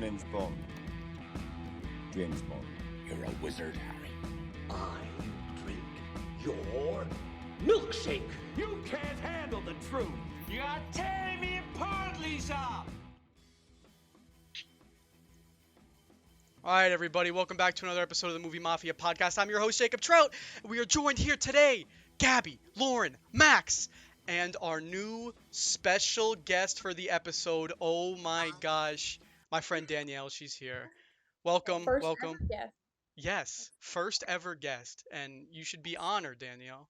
James Bond. James Bond. You're a wizard, Harry. I drink your milkshake. You can't handle the truth. You're tearing me apart, Lisa! All right, everybody, welcome back to another episode of the Movie Mafia podcast. I'm your host, Jacob Trout. We are joined here today, Gabby, Lauren, Max, and our new special guest for the episode. Oh my gosh, my friend Danielle, she's here. Welcome, welcome. Ever guest. Yes, first ever guest, and you should be honored, Danielle.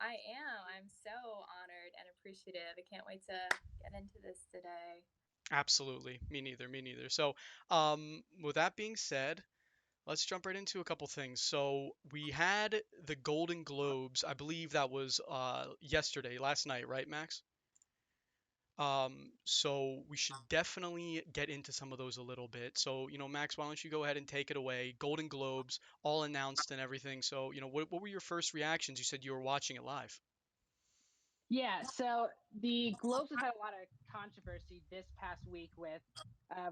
I am. I'm so honored and appreciative. I can't wait to get into this today. Absolutely. Me neither. Me neither. So, with that being said, let's jump right into a couple things. So, we had the Golden Globes. I believe that was yesterday, last night, right, Max? So we should definitely get into some of those a little bit. So, Max, why don't you go ahead and take it away? Golden Globes, all announced and everything. So, what were your first reactions? You said you were watching it live. Yeah, so the Globes have had a lot of controversy this past week with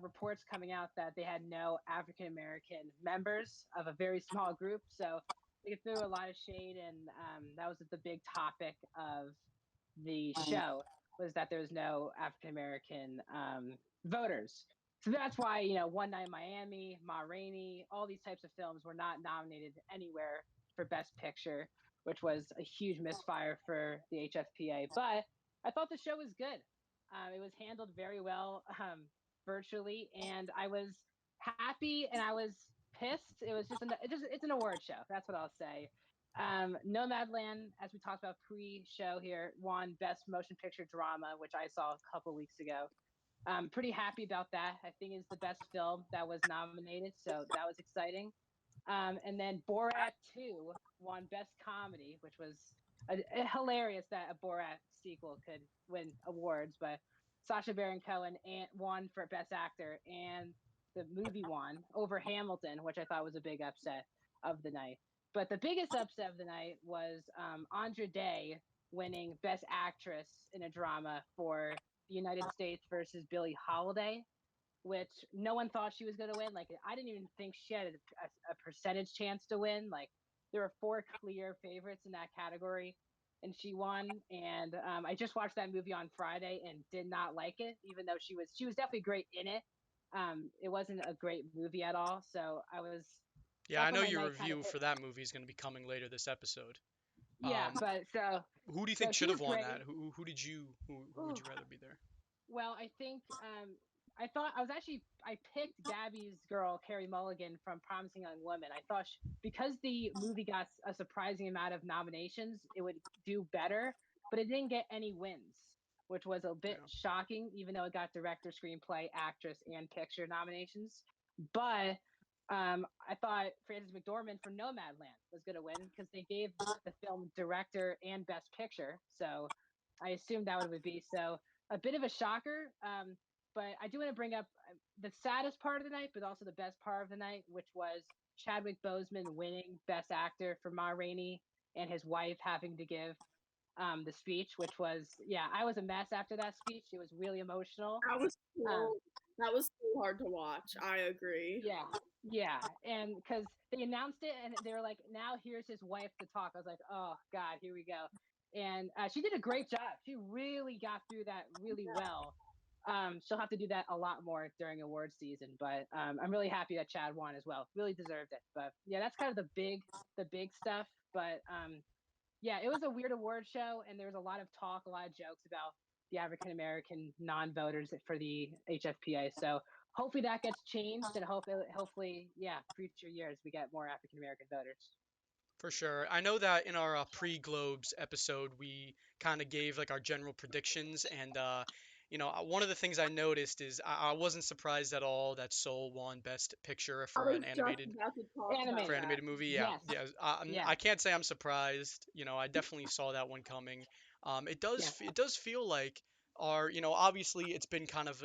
reports coming out that they had no African American members of a very small group. So they threw a lot of shade, and that was the big topic of the show, was that there was no African American voters. So that's why, One Night in Miami, Ma Rainey, all these types of films were not nominated anywhere for Best Picture, which was a huge misfire for the HFPA. But I thought the show was good. It was handled very well virtually, and I was happy and I was pissed. It was it's an award show. That's what I'll say. Nomadland, as we talked about pre-show here, won Best Motion Picture Drama, which I saw a couple weeks ago. I'm pretty happy about that. I think it's the best film that was nominated, so that was exciting. And then Borat 2 won Best Comedy, which was hilarious that a Borat sequel could win awards. But Sacha Baron Cohen won for Best Actor, and the movie won over Hamilton, which I thought was a big upset of the night. But the biggest upset of the night was Andra Day winning Best Actress in a drama for the United States versus Billie Holiday, which no one thought she was going to win. Like, I didn't even think she had a percentage chance to win. Like, there were 4 clear favorites in that category, and she won. And I just watched that movie on Friday and did not like it, even though she was definitely great in it. It wasn't a great movie at all. So I was. Yeah, I know your review for that movie is going to be coming later this episode. Yeah, but so. Who do you think should have won that? Who would you rather be there? Well, I think I picked Gabby's girl, Carey Mulligan, from Promising Young Woman. I thought because the movie got a surprising amount of nominations, it would do better, but it didn't get any wins, which was a bit shocking, even though it got director, screenplay, actress, and picture nominations. But I thought Frances McDormand from Nomadland was going to win because they gave the film director and best picture. So I assumed that would be so. A bit of a shocker, but I do want to bring up the saddest part of the night, but also the best part of the night, which was Chadwick Boseman winning Best Actor for Ma Rainey and his wife having to give the speech, which was, I was a mess after that speech. It was really emotional. That was so hard to watch. I agree. Yeah, and because they announced it and they were like, now here's his wife to talk. I was like, oh God, here we go. And she did a great job. She really got through that really well. She'll have to do that a lot more during award season, but I'm really happy that Chad won as well. Really deserved it. But yeah, that's kind of the big stuff. But it was a weird award show, and there was a lot of talk, a lot of jokes about the African American non-voters for the HFPA. So hopefully that gets changed, and hopefully, future years we get more African American voters. For sure. I know that in our pre-Globes episode, we kind of gave like our general predictions, and one of the things I noticed is I wasn't surprised at all that Soul won Best Picture for an animated movie. Yeah, yes. I can't say I'm surprised. I definitely saw that one coming. It does feel like obviously it's been kind of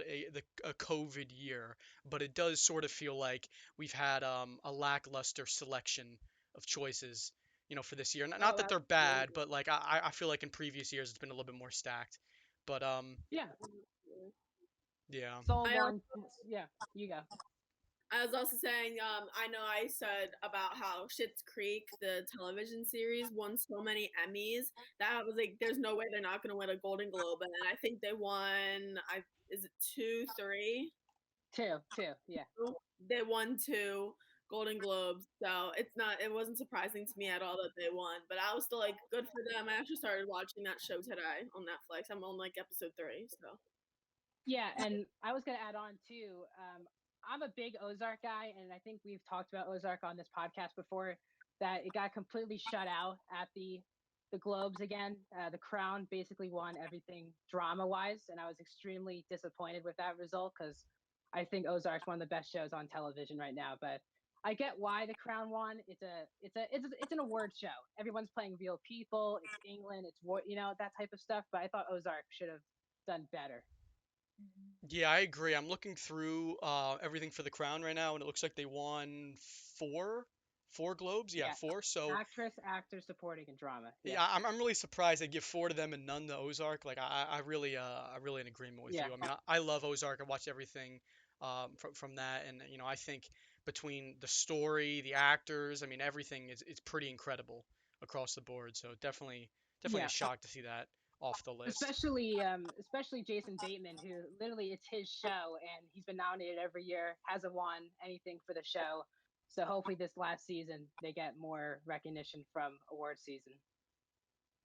a COVID year, but it does sort of feel like we've had a lackluster selection of choices, for this year. Not that they're bad, but like I feel like in previous years it's been a little bit more stacked. But Yeah. Soul I won. Yeah, you go. I was also saying, I know I said about how Schitt's Creek, the television series, won so many Emmys that I was like, there's no way they're not going to win a Golden Globe, and I think they won. Is it two, three? Two, yeah. They won two Golden Globes, so it wasn't surprising to me at all that they won. But I was still like, good for them. I actually started watching that show today on Netflix. I'm on like episode 3, so. Yeah, and I was gonna add on too. I'm a big Ozark guy, and I think we've talked about Ozark on this podcast before. That it got completely shut out at the Globes again. The Crown basically won everything drama wise, and I was extremely disappointed with that result because I think Ozark's one of the best shows on television right now. But I get why the Crown won. It's an award show. Everyone's playing real people. It's England. It's war. That type of stuff. But I thought Ozark should have done better. Yeah, I agree. I'm looking through everything for the Crown right now, and it looks like they won four Globes. Yeah, Yeah, four. So actress, actor, supporting, and drama. Yeah, yeah, I'm really surprised they give four to them and none to Ozark. Like I really in agreement with yeah, you. I mean, I love Ozark. I watch everything from that, and I think between the story, the actors, I mean, everything is pretty incredible across the board. So definitely a yeah. shock to see that off the list. Especially Jason Bateman, who literally it's his show, and he's been nominated every year, hasn't won anything for the show. So hopefully this last season they get more recognition from award season.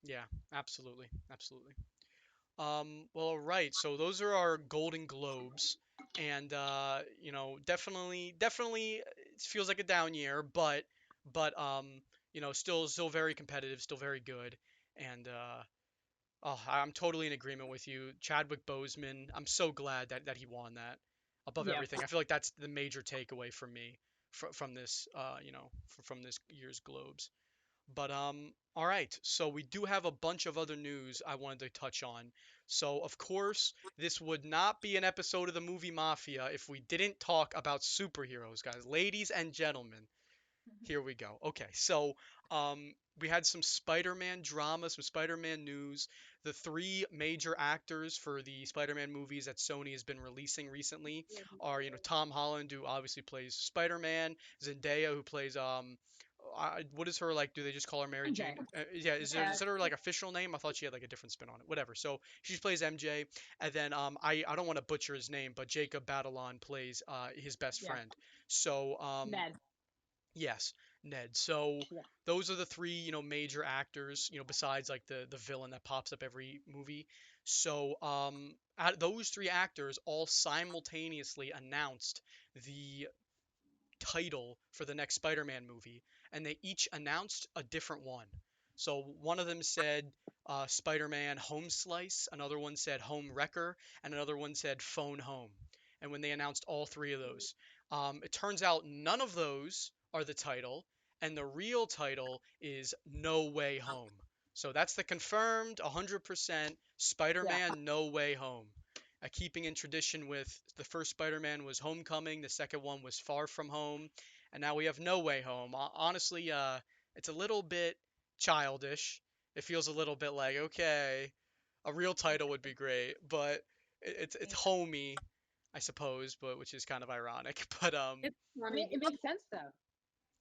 Yeah, absolutely, absolutely. Well, all right. So those are our Golden Globes, and definitely, it feels like a down year, but still very competitive, still very good, and oh, I'm totally in agreement with you, Chadwick Boseman. I'm so glad that he won that above Yeah, everything. I feel like that's the major takeaway for me from this, from this year's Globes. But all right. So we do have a bunch of other news I wanted to touch on. So of course, this would not be an episode of the movie Mafia if we didn't talk about superheroes, guys. Ladies and gentlemen, here we go. Okay, so we had some Spider-Man drama, some Spider-Man news. The three major actors for the Spider-Man movies that Sony has been releasing recently are, Tom Holland, who obviously plays Spider-Man, Zendaya, who plays what is her like? Do they just call her Mary MJ. Jane? Yeah, Yeah, is that her like official name? I thought she had like a different spin on it. Whatever. So she plays MJ, and then I don't want to butcher his name, but Jacob Batalon plays his best yeah. friend. So Ned. yes, Ned. So Yeah, those are the three, major actors, besides like the villain that pops up every movie. So those three actors all simultaneously announced the title for the next Spider-Man movie, and they each announced a different one. So one of them said Spider-Man Home Slice, another one said Home Wrecker, and another one said Phone Home. And when they announced all three of those, it turns out none of those are the title, and the real title is No Way Home. So that's the confirmed 100% yeah, Spider-Man No Way Home. Keeping in tradition with the first Spider-Man was Homecoming, the second one was Far From Home, and now we have No Way Home. Honestly, it's a little bit childish. It feels a little bit like, okay, a real title would be great, but it's homey, I suppose, but which is kind of ironic. But It's I funny mean it because makes sense though.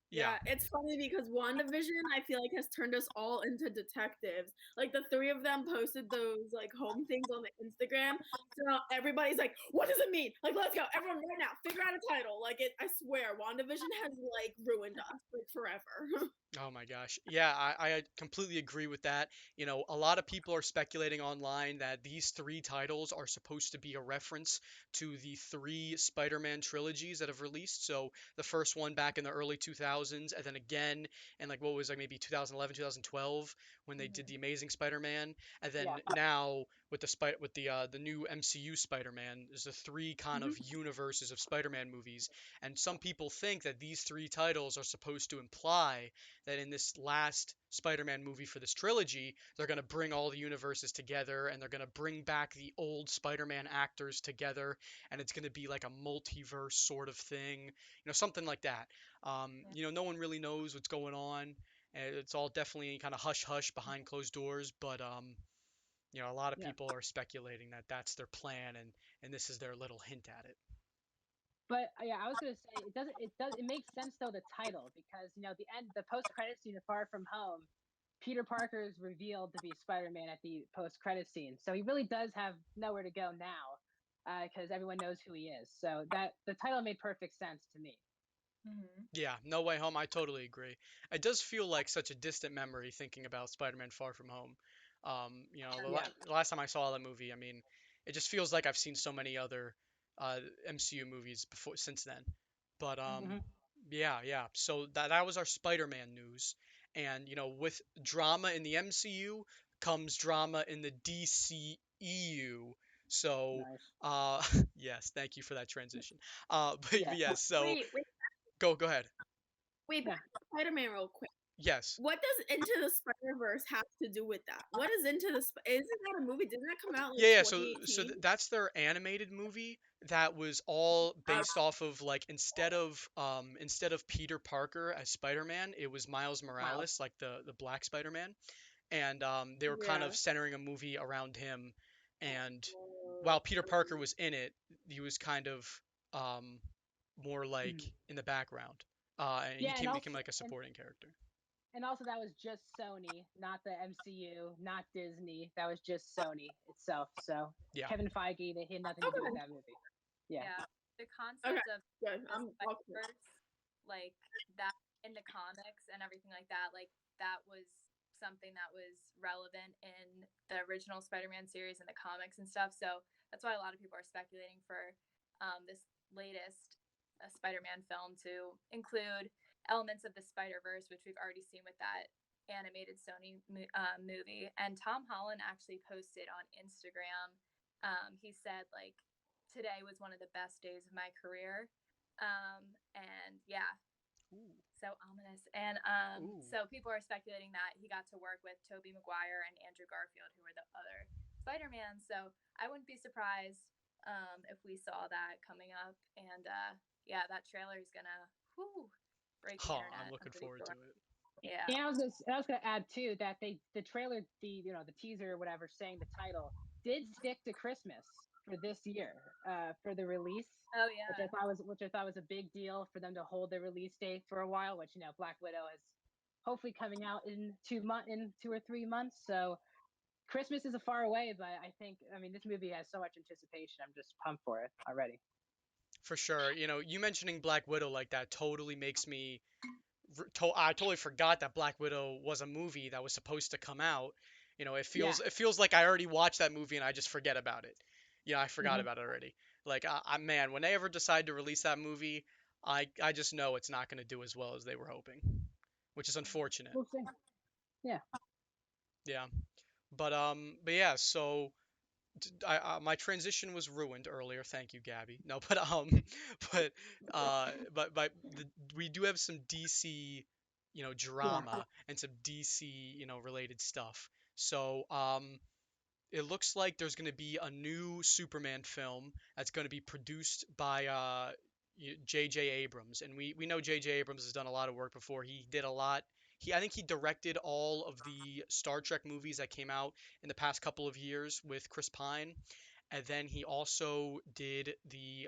yeah, Yeah, it's funny because WandaVision, I feel like, has turned us all into detectives. Like the three of them posted those like home things on the Instagram. So now everybody's like, what does it mean? Like, let's go. Everyone right now, figure out a title. Like I swear, WandaVision has like ruined us like forever. oh my gosh. Yeah, I completely agree with that. A lot of people are speculating online that these three titles are supposed to be a reference to the three Spider-Man trilogies that have released. So the first one back in the early 2000s, and then again in like what was like maybe 2011, 2012 when they did the Amazing Spider-Man, and then Yeah, now with the new MCU Spider-Man, there's the three kind of universes of Spider-Man movies, and some people think that these three titles are supposed to imply that in this last Spider-Man movie for this trilogy, they're going to bring all the universes together and they're going to bring back the old Spider-Man actors together, and it's going to be like a multiverse sort of thing, something like that. No one really knows what's going on. And it's all definitely kind of hush hush behind closed doors, but You know, a lot of Yeah. people are speculating that that's their plan, and this is their little hint at it. But yeah, I was gonna say it makes sense though, the title, because the post credit scene of Far From Home, Peter Parker is revealed to be Spider-Man at the post credit scene, so he really does have nowhere to go now, because everyone knows who he is. So that the title made perfect sense to me. Yeah, No Way Home, I totally agree. It does feel like such a distant memory thinking about Spider-Man Far From Home. You know, Yeah. the last time I saw that movie, I mean, it just feels like I've seen so many other MCU movies before since then. But Hmm. yeah. So that was our Spider-Man news, and you know, with drama in the MCU comes drama in the DCEU. So Nice. yes, thank you for that transition. Yeah. But yes, so Wait, go ahead. wait, Yeah. back to Spider-Man real quick. Yes. What does Into the Spider-Verse have to do with that? What is Isn't that a movie? Didn't that come out like Yeah. So 2018? that's their animated movie that was all based off of like instead of Peter Parker as Spider-Man, it was Miles Miles. Morales, like the Black Spider-Man, and they were kind Yeah. of centering a movie around him. And while Peter Parker was in it, he was kind of um, more like Mhm. in the background, and he Yeah, and became also like a supporting character. and also that was just Sony, not the MCU, not Disney. That was just Sony itself. So Yeah. Kevin Feige, they had nothing to do with that movie. Yeah. Yeah. The Okay. concept of Good. the I'm okay. Spider-Verse, like that in the comics and everything like that was something that was relevant in the original Spider-Man series and the comics and stuff. So that's why a lot of people are speculating for this latest Spider-Man film to include elements of the Spider-Verse, which we've already seen with that animated Sony movie. And Tom Holland actually posted on Instagram. He said like today was one of the best days of my career. And yeah, Ooh. so ominous. And Ooh. so people are speculating that he got to work with Tobey Maguire and Andrew Garfield, who were the other Spider-Man. So I wouldn't be surprised if we saw that coming up. And yeah, that trailer is gonna break the internet. I'm looking forward to it. Yeah. And I was gonna add too that the trailer, the teaser or whatever saying the title did stick to Christmas for this year, for the release. Oh yeah. Which I thought was a big deal for them to hold their release date for a while, which Black Widow is hopefully coming out in 2 or 3 months. So Christmas isn't far away, but I mean this movie has so much anticipation. I'm just pumped for it already. For sure. You know, you mentioning Black Widow like that totally makes me. I totally forgot that Black Widow was a movie that was supposed to come out. You know, Yeah. it feels like I already watched that movie and I just forget about it. Yeah, I forgot Hmm. about it already. Like, man, when they ever decide to release that movie, I just know it's not going to do as well as they were hoping, which is unfortunate. We'll see. Yeah. Yeah, but yeah. So my transition was ruined earlier. Thank you, Gabby. No, but we do have some DC, Yeah. drama and some DC, related stuff. So it looks like there's going to be a new Superman film that's going to be produced by J.J. Abrams, and we know J.J. Abrams has done a lot of work before. He did a lot. I think he directed all of the Star Trek movies that came out in the past couple of years with Chris Pine, and then he also did the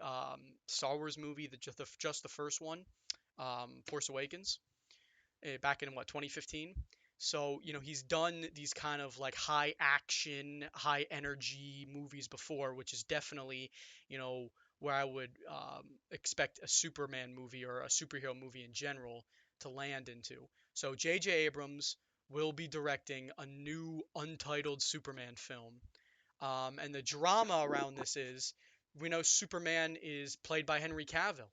Star Wars movie, just the first one, Force Awakens, back in what 2015. So he's done these kind of like high action, high energy movies before, which is definitely where I would expect a Superman movie or a superhero movie in general to land into. So J.J. Abrams will be directing a new Untitled Superman film. And the drama around this is we know Superman is played by Henry Cavill.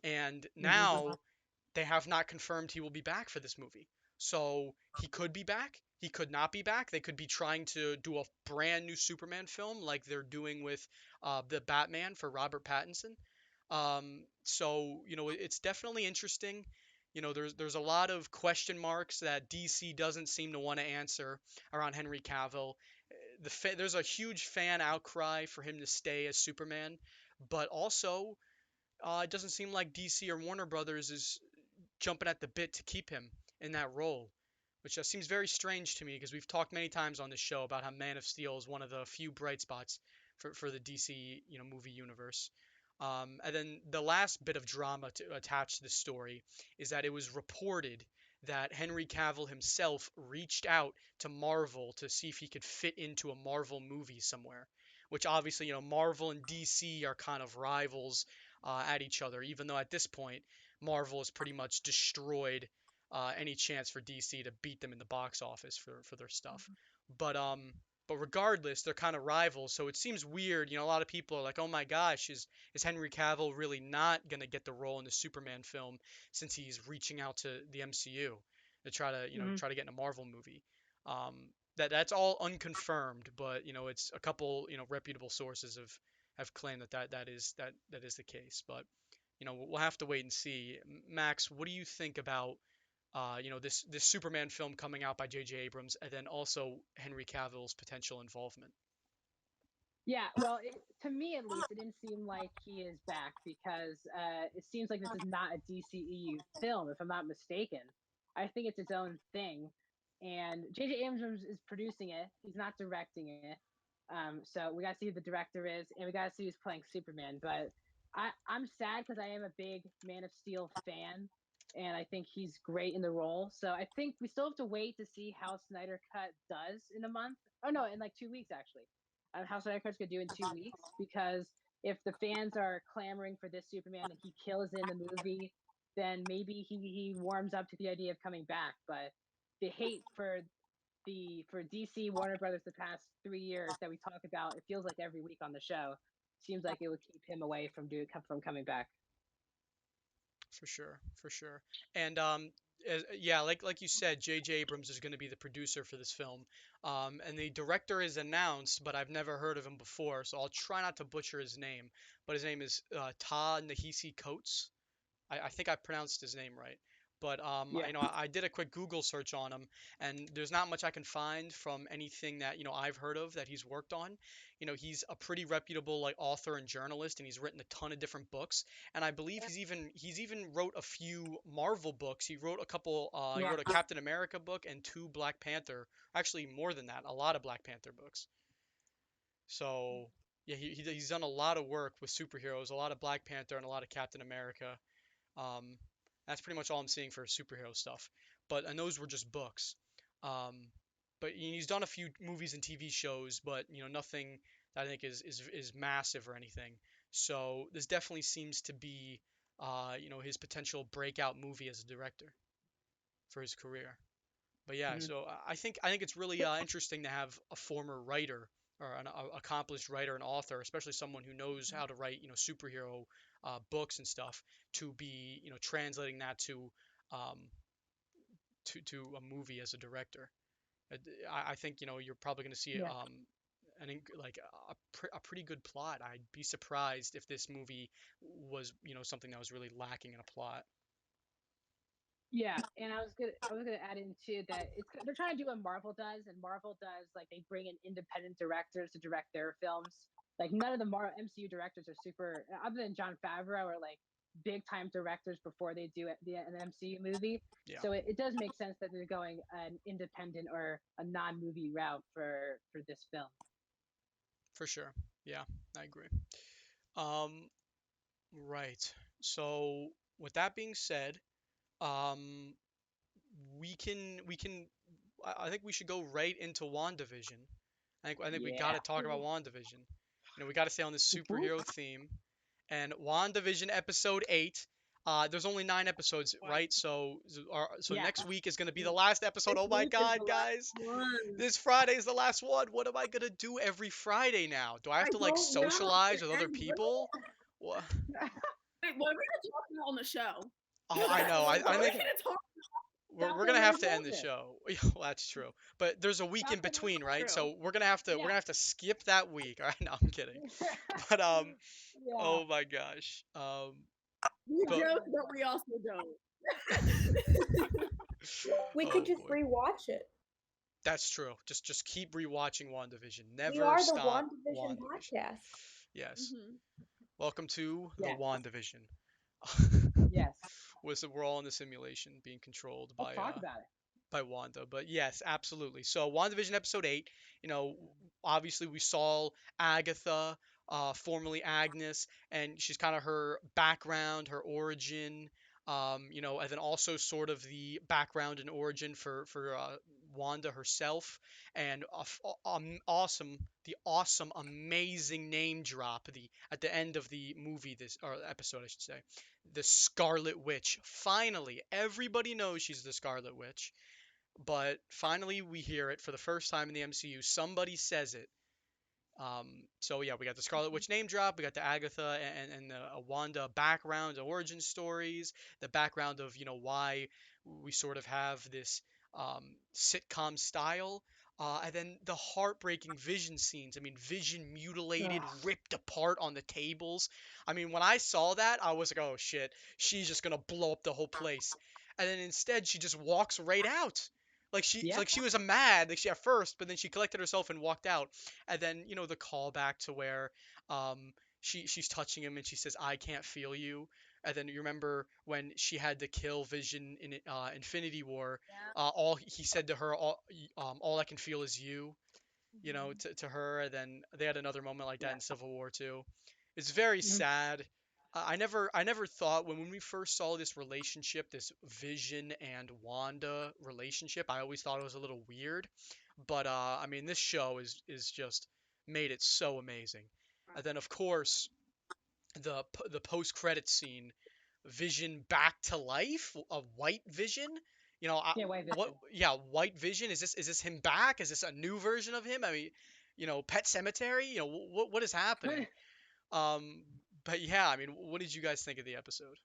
And Hmm. now they have not confirmed he will be back for this movie. So he could be back. He could not be back. They could be trying to do a brand new Superman film like they're doing with the Batman for Robert Pattinson. So it's definitely interesting. There's a lot of question marks that DC doesn't seem to want to answer around Henry Cavill. There's a huge fan outcry for him to stay as Superman, but also it doesn't seem like DC or Warner Brothers is jumping at the bit to keep him in that role, which seems very strange to me because we've talked many times on this show about how Man of Steel is one of the few bright spots for the DC, movie universe. And then the last bit of drama to attach to the story is that it was reported that Henry Cavill himself reached out to Marvel to see if he could fit into a Marvel movie somewhere, which obviously, Marvel and DC are kind of rivals at each other, even though at this point, Marvel has pretty much destroyed any chance for DC to beat them in the box office for their stuff. But regardless, they're kind of rivals, so it seems weird. A lot of people are like, "Oh my gosh, is Henry Cavill really not gonna get the role in the Superman film since he's reaching out to the MCU to try to try to get in a Marvel movie?" That's all unconfirmed, but it's a couple reputable sources have claimed that is the case. But we'll have to wait and see. Max, what do you think about this Superman film coming out by J.J. Abrams, and then also Henry Cavill's potential involvement? Yeah, well, to me at least, it didn't seem like he is back because it seems like this is not a DCEU film, if I'm not mistaken. I think it's its own thing, and J.J. Abrams is producing it. He's not directing it, so we gotta see who the director is, and we gotta see who's playing Superman. But I'm sad because I am a big Man of Steel fan, and I think he's great in the role. So I think we still have to wait to see how Snyder Cut does in a month. Oh no, in like 2 weeks actually. How Snyder Cut's gonna do in 2 weeks, because if the fans are clamoring for this Superman and he kills in the movie, then maybe he warms up to the idea of coming back. But the hate for DC Warner Brothers the past 3 years that we talk about, it feels like every week on the show, seems like it would keep him away from coming back. For sure. And yeah, like you said, J.J. Abrams is going to be the producer for this film. And the director is announced, but I've never heard of him before, so I'll try not to butcher his name. But his name is Ta-Nehisi Coates. I think I pronounced his name right. But Yeah. I did a quick Google search on him, and there's not much I can find from anything that I've heard of that he's worked on. He's a pretty reputable like author and journalist, and he's written a ton of different books. And I believe he's even wrote a few Marvel books. He wrote a couple. He Yeah. wrote a Captain America book and two Black Panther. Actually, more than that, a lot of Black Panther books. So yeah, he's done a lot of work with superheroes, a lot of Black Panther and a lot of Captain America. Um, that's pretty much all I'm seeing for superhero stuff. And those were just books. Um, but he's done a few movies and TV shows, but nothing that I think is massive or anything. So this definitely seems to be his potential breakout movie as a director for his career. But yeah, Mhm. so I think it's really interesting to have a former writer or an accomplished writer and author, especially someone who knows how to write, superhero books and stuff, to be, translating that um, to a movie as a director. I think, you're probably going to see Yeah. like a pretty good plot. I'd be surprised if this movie was, something that was really lacking in a plot. Yeah, and I was gonna add in too that they're trying to do what Marvel does, and Marvel does like they bring in independent directors to direct their films. Like none of the MCU directors are super, other than Jon Favreau, are like big time directors before they do an MCU movie. Yeah, So it does make sense that they're going an independent or a non movie route for this film. for sure. Yeah, I agree. Um, right. So with that being said, um, we can I think we should go right into WandaVision. I think we got Yeah. to talk about WandaVision. We got to stay on this superhero theme. And WandaVision episode 8. There's only 9 episodes, right? So Yeah. next week is going to be the last episode. This Oh my week is God, the last guys. one. This Friday is the last one. What am I going to do every Friday now? Do I have I to like don't know. socialize with other And people? What? wait, what are we gonna talk about on the show? Oh, I know. I What are we think gonna talk we're, Stop we're it gonna when have it's to end the over. show. Well, that's true. But there's a week Stop in it when between, it's right? true? So we're gonna have to Yeah. skip that week. All right, no, I'm kidding. But Yeah. oh my gosh. We But joke, but we also don't. We oh could just boy, rewatch it. that's true. Just keep rewatching WandaVision. We Never are the stop WandaVision WandaVision. podcast. Yes. Mhm. Welcome to the Yes. WandaVision. Yes. We're all in the simulation being controlled Let's by talk about it. by Wanda. But yes, absolutely. So WandaVision episode 8, you know, obviously we saw Agatha, formerly Agnes, and she's kind of her background, her origin, you know, and then also sort of the background and origin for Wanda herself, and awesome, the awesome, amazing name drop the at the end of the movie, this or episode, I should say, the Scarlet Witch. Finally, everybody knows she's the Scarlet Witch, but finally we hear it for the first time in the MCU. Somebody says it. So yeah, we got the Scarlet Witch name drop, we got the Agatha and the Wanda background, origin stories, the background of, you know, why we sort of have this sitcom style. And then the heartbreaking Vision scenes. I mean, Vision mutilated, Ugh. ripped apart on the tables. I mean, when I saw that, I was like, oh shit, she's just gonna blow up the whole place. And then instead, she just walks right out. Yep. Like she was a mad, like she at first, but then she collected herself and walked out. And then, you know, the callback to where she's touching him and she says, "I can't feel you." And then you remember when she had to kill Vision in Infinity War, Yeah. all he said to her, all I can feel is you, you know, to her. And then they had another moment like that in Civil War too. It's very Mhm. sad. I never thought when we first saw this relationship, this Vision and Wanda relationship, I always thought it was a little weird. But I mean, this show is just made it so amazing. And then of course the post credit scene, Vision back to life, a White Vision. You know, Yeah, White what? Vision. Yeah, White Vision. Is this him back? Is this a new version of him? I mean, you know, Pet Cemetery. You know, what is happening? Um, but yeah, I mean, what did you guys think of the episode?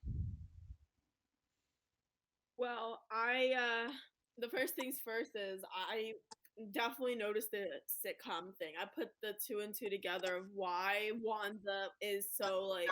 Well, I the first things first is I definitely noticed the sitcom thing. I put the two and two together of why Wanda is so like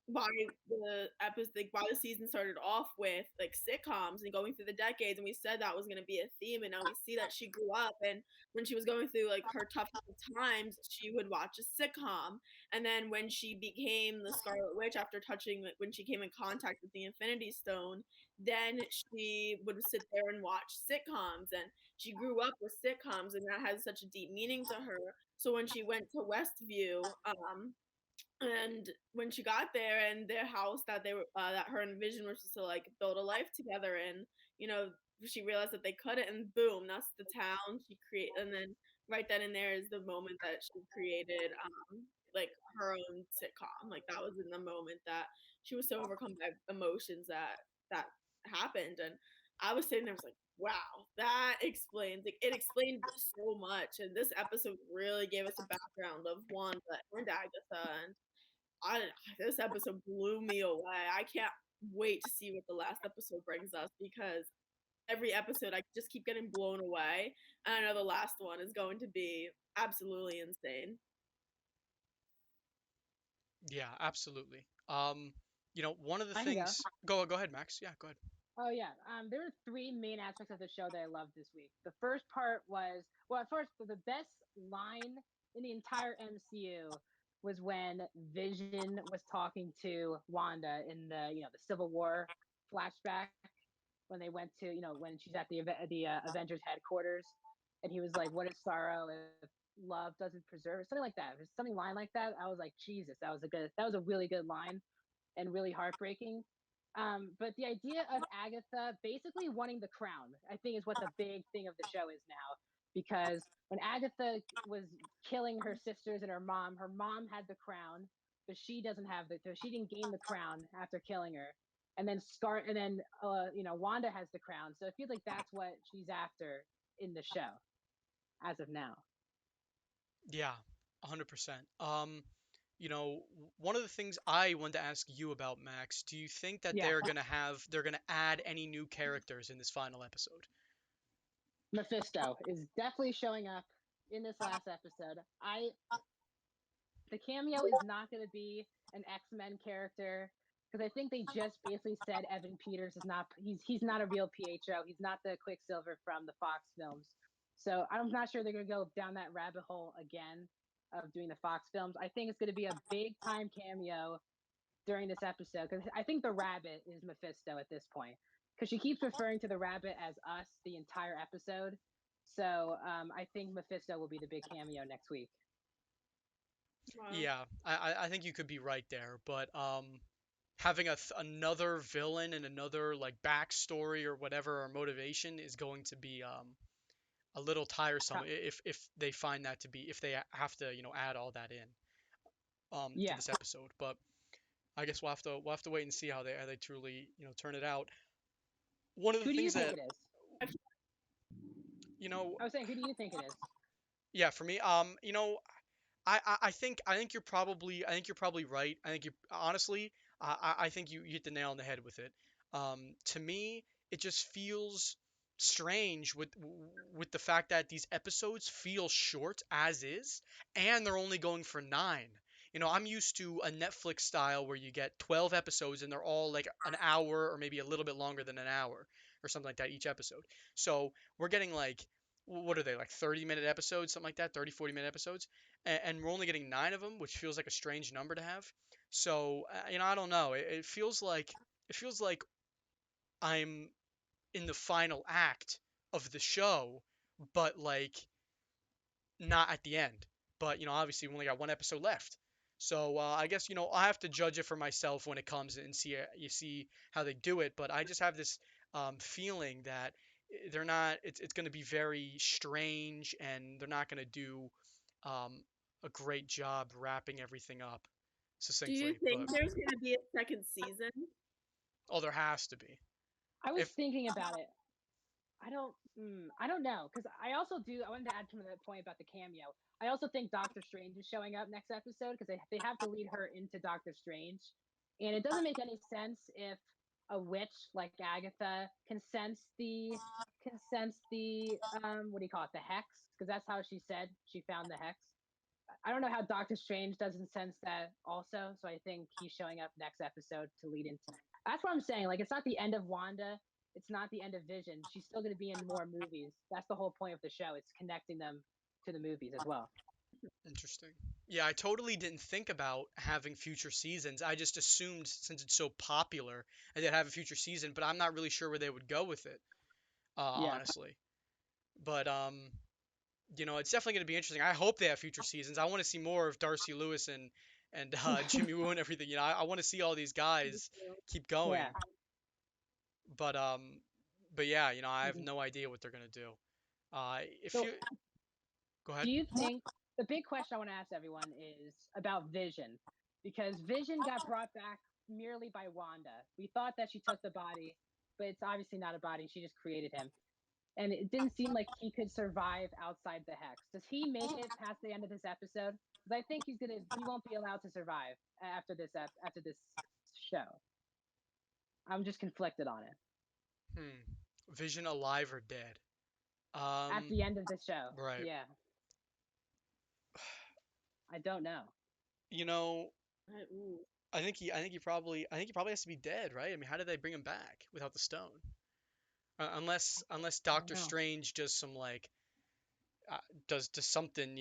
why the episode like why the season started off with like sitcoms and going through the decades, and we said that was going to be a theme, and now we see that she grew up, and when she was going through like her toughest of times she would watch a sitcom, and then when she became the Scarlet Witch after touching like, when she came in contact with the Infinity Stone, then she would sit there and watch sitcoms, and she grew up with sitcoms, and that has such a deep meaning to her. So when she went to Westview, and when she got there and their house that they were that her and Vision were supposed to like build a life together in, you know, she realized that they couldn't, and boom, that's the town she create. And then right then and there is the moment that she created like her own sitcom. Like that was in the moment that she was so overcome by emotions that happened. And I was sitting there, I was like, wow, that explains, like it explained so much. And this episode really gave us a background of Wanda and Agatha, and I this episode blew me away. I can't wait to see what the last episode brings us, because every episode I just keep getting blown away. And I know the last one is going to be absolutely insane. Yeah, absolutely. You know, one of the I can go. things. Go ahead, Max. Yeah, go ahead. Oh yeah. There were three main aspects of the show that I loved this week. The first part was, well, at first the best line in the entire MCU was when Vision was talking to Wanda in the the Civil War flashback, when they went to when she's at the Avengers headquarters, and he was like, "What is sorrow if love doesn't preserve it?" Something like that. It was something line like that. I was like, Jesus, that was a really good line and really heartbreaking. But the idea of Agatha basically wanting the crown, I think, is what the big thing of the show is now. Because when Agatha was killing her sisters and her mom had the crown, but she doesn't have she didn't gain the crown after killing her. And then Wanda has the crown, so it feels like that's what she's after in the show as of now. Yeah, 100%. You know, one of the things I wanted to ask you about, Max, do you think that Yeah, they're gonna add any new characters in this final episode? Mephisto is definitely showing up in this last episode. I The cameo is not going to be an X-Men character, because I think they just basically said Evan Peters is not he's not a real PHO. He's not the Quicksilver from the Fox films. So I'm not sure they're going to go down that rabbit hole again of doing the Fox films. I think it's going to be a big time cameo during this episode, because I think the rabbit is Mephisto at this point. because she keeps referring to the rabbit as us the entire episode. So I think Mephisto will be the big cameo next week. Wow. Yeah, I think you could be right there, but having another villain and another like backstory or whatever or motivation is going to be a little tiresome if they find that to be if they have to add all that in to this episode. But I guess we'll have to wait and see how they truly turn it out. One of the Who do you things think that it is? I was saying, who do you think it is? yeah, for me, I think you're probably right. I think you honestly I think you hit the nail on the head with it. To me, it just feels strange with the fact that these episodes feel short as is, and they're only going for 9. I'm used to a Netflix style where you get 12 episodes and they're all like an hour or maybe a little bit longer than an hour or something like that each episode. So we're getting like what are they like 30-minute episodes, something like that, 30, 40-minute episodes, and we're only getting 9 of them, which feels like a strange number to have. So I don't know. It feels like I'm in the final act of the show, but like not at the end. But obviously we only got one episode left. So I guess I have to judge it for myself when it comes and see how they do it. But I just have this feeling that they're not. It's going to be very strange, and they're not going to do um, a great job wrapping everything up Do you succinctly. think But there's gonna be a second season? oh, there has to be. I was If thinking about it. I don't know because I also do. I wanted to add to the point about the cameo. I also think Doctor Strange is showing up next episode because they have to lead her into Doctor Strange, and it doesn't make any sense if a witch like Agatha can sense the what do you call it, the hex, because that's how she said she found the hex. I don't know how Doctor Strange doesn't sense that also, so I think he's showing up next episode to lead into. That's what I'm saying. Like, it's not the end of Wanda. It's not the end of Vision. She's still going to be in more movies. That's the whole point of the show. It's connecting them to the movies as well. Interesting. Yeah, I totally didn't think about having future seasons. I just assumed since it's so popular and they'd have a future season, but I'm not really sure where they would go with it, Yeah. honestly. But it's definitely going to be interesting. I hope they have future seasons. I want to see more of Darcy Lewis and Jimmy Woo and everything. I want to see all these guys keep going. Yeah. But yeah, I have Mhm. no idea what they're going to do. If So, you go ahead. do you think the big question I want to ask everyone is about Vision? Because Vision got brought back merely by Wanda. We thought that she took the body, but it's obviously not a body. She just created him. And it didn't seem like he could survive outside the hex. Does he make it past the end of this episode? Because I think he won't be allowed to survive after this show. I'm just conflicted on it. Vision alive or dead? At the end of the show, Right. yeah. I don't know. Ooh. I think he probably has to be dead, right? I mean, how did they bring him back without the stone? Unless Doctor Strange does some like does something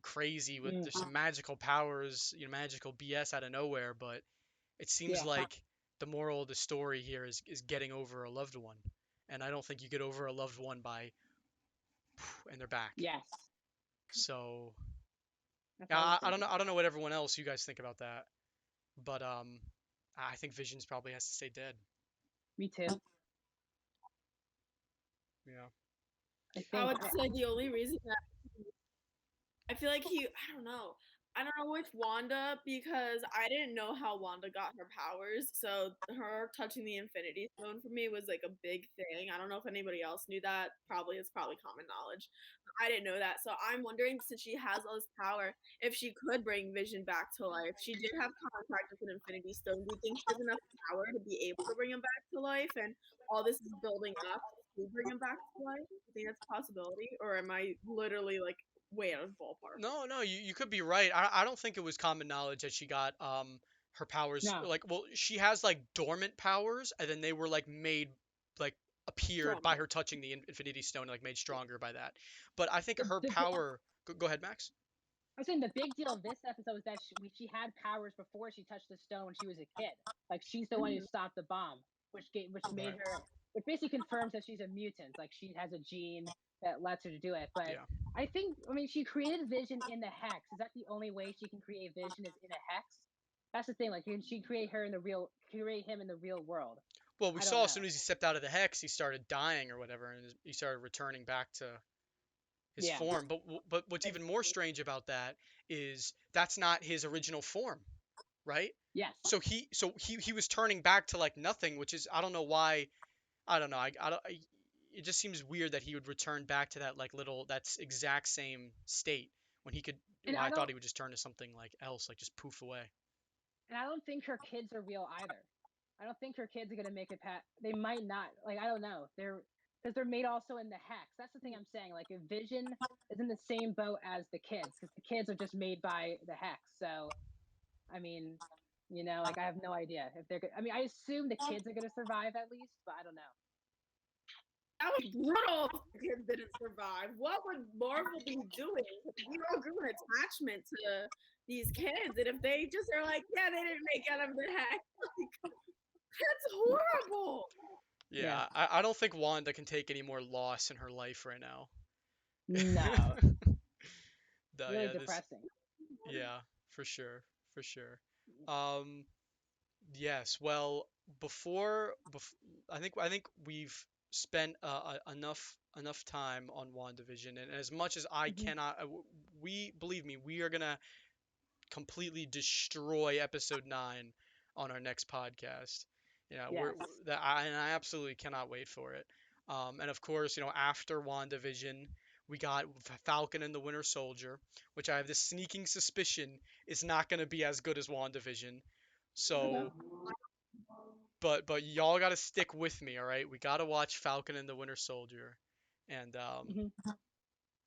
crazy with just some magical powers, magical BS out of nowhere. But it seems like the moral of the story here is getting over a loved one, and I don't think you get over a loved one by and they're back. Yes. So That's yeah, what I was I don't know. thinking. I don't know what everyone else you guys think about that, but I think Visions probably has to stay dead. Me too. Yeah. I would say the only reason that I feel like I don't know with Wanda because I didn't know how Wanda got her powers. So her touching the Infinity Stone for me was like a big thing. I don't know if anybody else knew that. It's probably common knowledge. I didn't know that. So I'm wondering, since she has all this power, if she could bring Vision back to life. She did have contact with an Infinity Stone. Do you think she has enough power to be able to bring him back to life? And all this is building up to bring him back to life? Do you think that's a possibility? Or am I literally like way out of ballpark? No, you could be right. I don't think it was common knowledge that she got her powers like she has like dormant powers and then they were like made like appeared by her touching the Infinity Stone and like made stronger by that. But I think her power go ahead, Max. I was saying the big deal of this episode was that she had powers before she touched the stone when she was a kid. Like she's the one who stopped the bomb, which made her which basically confirms that she's a mutant. Like she has a gene that lets her to do it. But Yeah. I mean, she created Vision in the hex. Is that the only way she can create Vision is in a hex? That's the thing. Like, can she create him in the real world? Well, we I don't saw know. as soon as he stepped out of the hex, he started dying or whatever, and he started returning back to his Yeah. form. But what's even more strange about that is that's not his original form, right? Yes. So he was turning back to like nothing, which is I don't know why. I don't know. It just seems weird that he would return back to that like little that's exact same state when he could. And I thought he would just turn to something like else, like just poof away. And I don't think her kids are real either. I don't think her kids are gonna make it past. They might not. Like I don't know. Because they're made also in the hex. That's the thing I'm saying. Like if Vision is in the same boat as the kids, because the kids are just made by the hex. So, I mean, like I have no idea if they're. I mean, I assume the kids are gonna survive at least, but I don't know. That was brutal if the kids didn't survive. What would Marvel be doing? We all grew an attachment to these kids, and if they just are like, yeah, they didn't make out of the heck, that's horrible. Yeah, I don't think Wanda can take any more loss in her life right now. No. Really depressing. Yeah, for sure, for sure. Um, yes. Well, I think we've spent enough time on WandaVision, and as much as I cannot, believe me, we are gonna completely destroy episode 9 on our next podcast. Yeah, and I absolutely cannot wait for it. And of course, after WandaVision, we got Falcon and the Winter Soldier, which I have this sneaking suspicion is not going to be as good as WandaVision. So, but y'all got to stick with me, all right? We got to watch Falcon and the Winter Soldier, and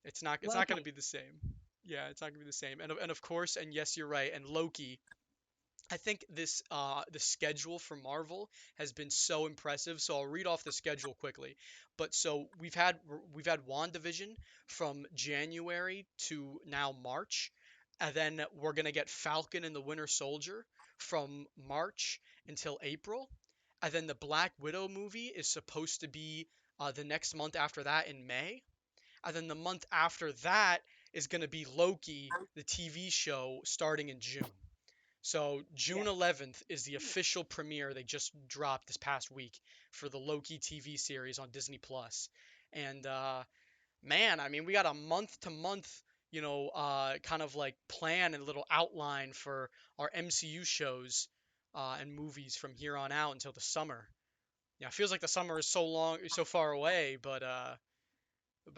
it's not going to be the same. Yeah, it's not going to be the same. And of course, and yes, you're right. And Loki, I think the schedule for Marvel has been so impressive. So I'll read off the schedule quickly. But so we've had WandaVision from January to now March, and then we're gonna get Falcon and the Winter Soldier from March until April, and then the Black Widow movie is supposed to be the next month after that in May, and then the month after that is gonna be Loki, the TV show, starting in June. So June 11th is the official premiere they just dropped this past week for the Loki TV series on Disney Plus. And man, I mean, we got a month to month, kind of like plan and little outline for our MCU shows and movies from here on out until the summer. Yeah, it feels like the summer is so far away, but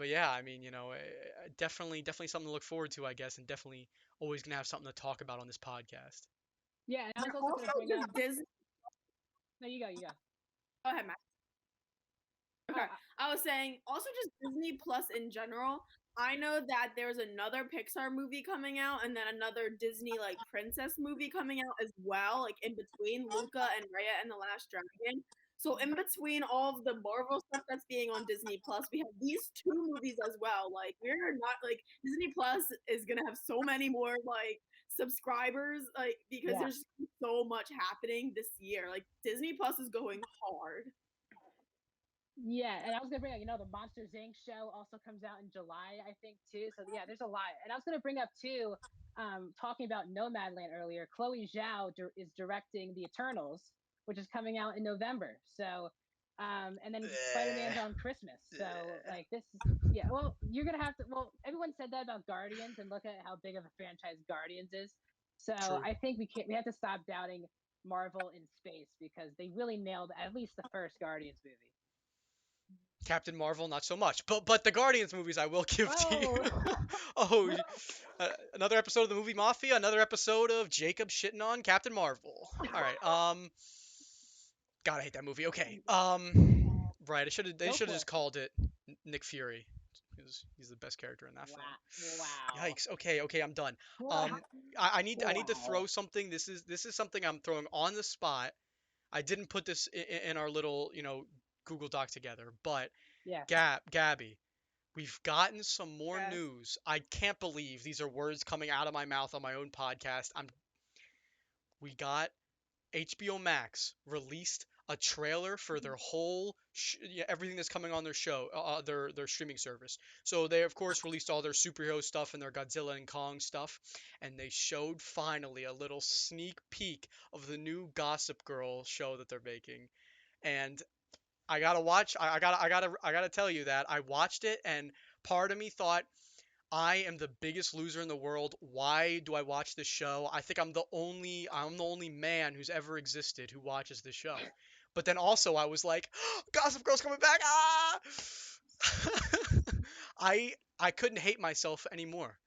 yeah, I mean, definitely something to look forward to, I guess, and definitely always gonna have something to talk about on this podcast. Yeah, and I was also going to bring up Disney. No, you go. Go ahead, Max. Okay, I was saying also just Disney Plus in general. I know that there's another Pixar movie coming out, and then another Disney like princess movie coming out as well, like in between Luca and Raya and the Last Dragon. So in between all of the Marvel stuff that's being on Disney Plus, we have these two movies as well. Like we're not like Disney Plus is gonna have so many more like subscribers, like because there's so much happening this year. Like Disney Plus is going hard. Yeah, and I was gonna bring up, the Monsters Inc. show also comes out in July, I think too. So yeah, there's a lot. And I was gonna bring up too, talking about Nomadland earlier. Chloe Zhao is directing The Eternals, which is coming out in November. So, and then Spider-Man's on Christmas. So like this, Well, you're gonna have to. Well, everyone said that about Guardians, and look at how big of a franchise Guardians is. So True. I think we have to stop doubting Marvel in space because they really nailed at least the first Guardians movie. Captain Marvel, not so much, but the Guardians movies I will give to you. Another episode of the movie Mafia, another episode of Jacob shitting on Captain Marvel. All right, God, I hate that movie. Okay, right, they should have just called it Nick Fury. He's the best character in that film. Wow. Yikes. Okay, I'm done. I need to throw something. This is something I'm throwing on the spot. I didn't put this in our little, Google Doc together, but Gabby, we've gotten some more news. I can't believe these are words coming out of my mouth on my own podcast. We got HBO Max released a trailer for their whole everything that's coming on their show, their streaming service. So they of course released all their superhero stuff and their Godzilla and Kong stuff, and they showed finally a little sneak peek of the new Gossip Girl show that they're making. And I gotta watch. I gotta tell you that I watched it, and part of me thought, I am the biggest loser in the world. Why do I watch this show? I think I'm the only man who's ever existed who watches this show. But then also I was like, Gossip Girl's coming back. Ah! I couldn't hate myself anymore.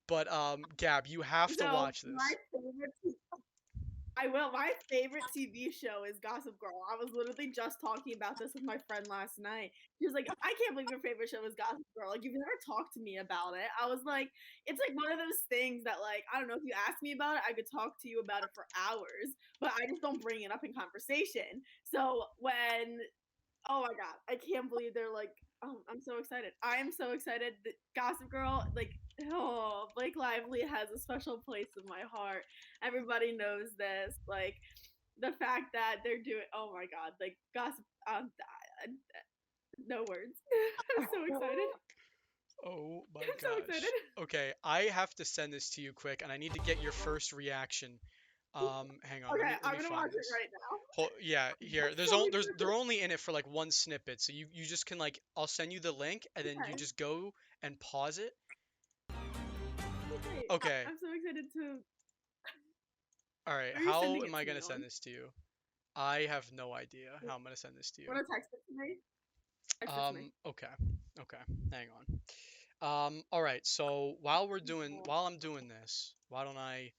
But Gab, you have to So watch this. my favorite TV show is Gossip Girl. I was literally just talking about this with my friend last night. She was like, I can't believe your favorite show is Gossip Girl. Like, you've never talked to me about it. I was like, it's like one of those things that, like, I don't know, if you asked me about it, I could talk to you about it for hours, but I just don't bring it up in conversation. So when, oh my God, I can't believe they're like, oh, I'm so excited. I am so excited that Gossip Girl, like, oh, Blake Lively has a special place in my heart. Everybody knows this. Like, the fact that they're doing, oh my God, like, Gossip, no words. I'm so excited. Oh my I'm so gosh. excited. Okay, I have to send this to you quick, and I need to get your first reaction. Hang on, Okay, let I'm me gonna find watch it this. right now. Yeah, here. I'm so They're only in it for like one snippet, so you just can like I'll send you the link, and then you Okay. just go and pause it. Okay. Okay. I'm so excited to. All right. Are you How sending it am I to me gonna on? send this to you? I have no idea how I'm gonna send this to you. Wanna text it to me? Text it to me. Okay. Okay. Hang on. All right. So while I'm doing this, why don't I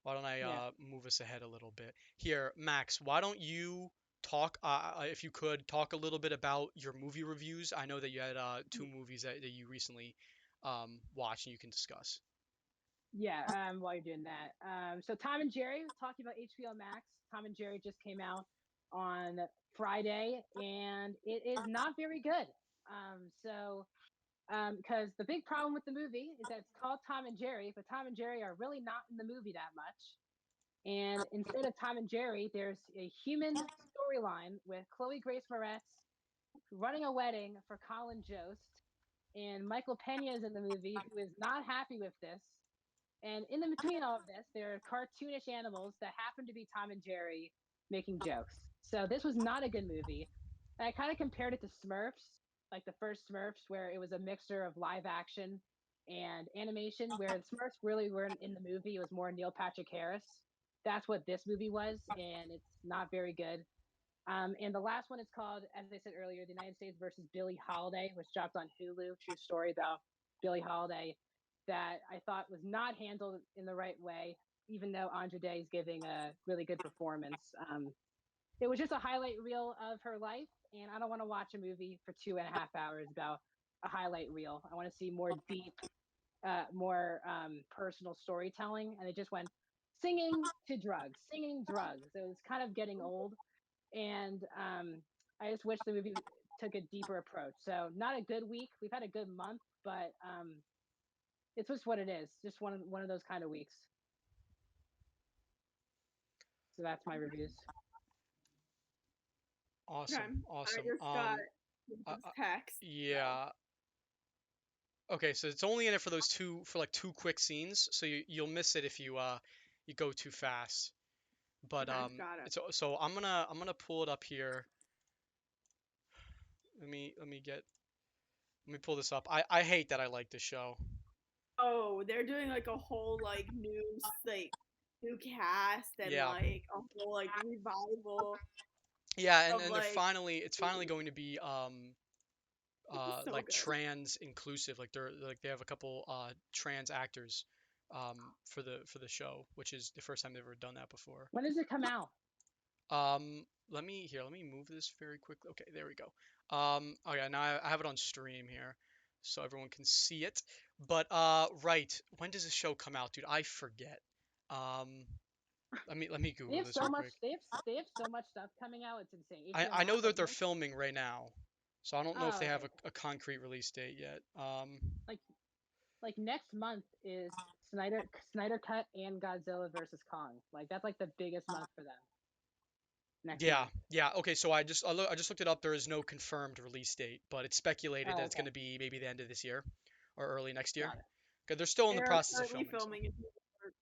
Yeah. move us ahead a little bit? Here, Max, why don't you talk, if you could, talk a little bit about your movie reviews. I know that you had two movies that you recently watched and you can discuss. Yeah, while you're doing that. So Tom and Jerry, talking about HBO Max. Tom and Jerry just came out on Friday, and it is not very good. Because the big problem with the movie is that it's called Tom and Jerry, but Tom and Jerry are really not in the movie that much. And instead of Tom and Jerry, there's a human storyline with Chloe Grace Moretz running a wedding for Colin Jost, and Michael Pena is in the movie, who is not happy with this. And in the between all of this, there are cartoonish animals that happen to be Tom and Jerry making jokes. So this was not a good movie. And I kind of compared it to Smurfs, like the first Smurfs, where it was a mixture of live action and animation, where the Smurfs really weren't in the movie. It was more Neil Patrick Harris. That's what this movie was, and it's not very good. And the last one is called, as I said earlier, The United States versus Billie Holiday, which dropped on Hulu. True story about Billie Holiday that I thought was not handled in the right way, even though Andra Day is giving a really good performance. It was just a highlight reel of her life, and I don't want to watch a movie for 2.5 hours about a highlight reel. I want to see more deep, more personal storytelling, and it just went singing to drugs, singing drugs. It was kind of getting old, and I just wish the movie took a deeper approach. So not a good week. We've had a good month, but it's just what it is. Just one of those kind of weeks. So that's my reviews. Awesome. Okay. Awesome. I just got this text. Yeah. Okay, so it's only in it for like two quick scenes, so you'll miss it if you go too fast. But Okay, got it. so I'm gonna pull it up here. Let me pull this up. I hate that I like this show. Oh, they're doing like a whole like new cast and Yeah. like a whole like revival Yeah, and of then like it's finally going to be so like good. trans inclusive. Like they have a couple trans actors for the show, which is the first time they've ever done that before. When does it come out? Let me move this very quickly. Okay, there we go. Okay, now I have it on stream here, so everyone can see it. But right, when does the show come out, dude? I forget. Let me They Google have this so real much. quick. They have so much stuff coming out. It's insane. HBO I Max know has that they're this. filming right now, so I don't know if Oh, they have okay. a concrete release date yet. Like like next month is Snyder Cut and Godzilla versus Kong. Like that's like the biggest month for them. next Yeah, month. yeah. Okay, so I just I just looked it up. There is no confirmed release date, but it's speculated that Oh, it's okay. going to be maybe the end of this year or early next year. Got it. Because they're still in They the are process of currently filming. So. filming in New York.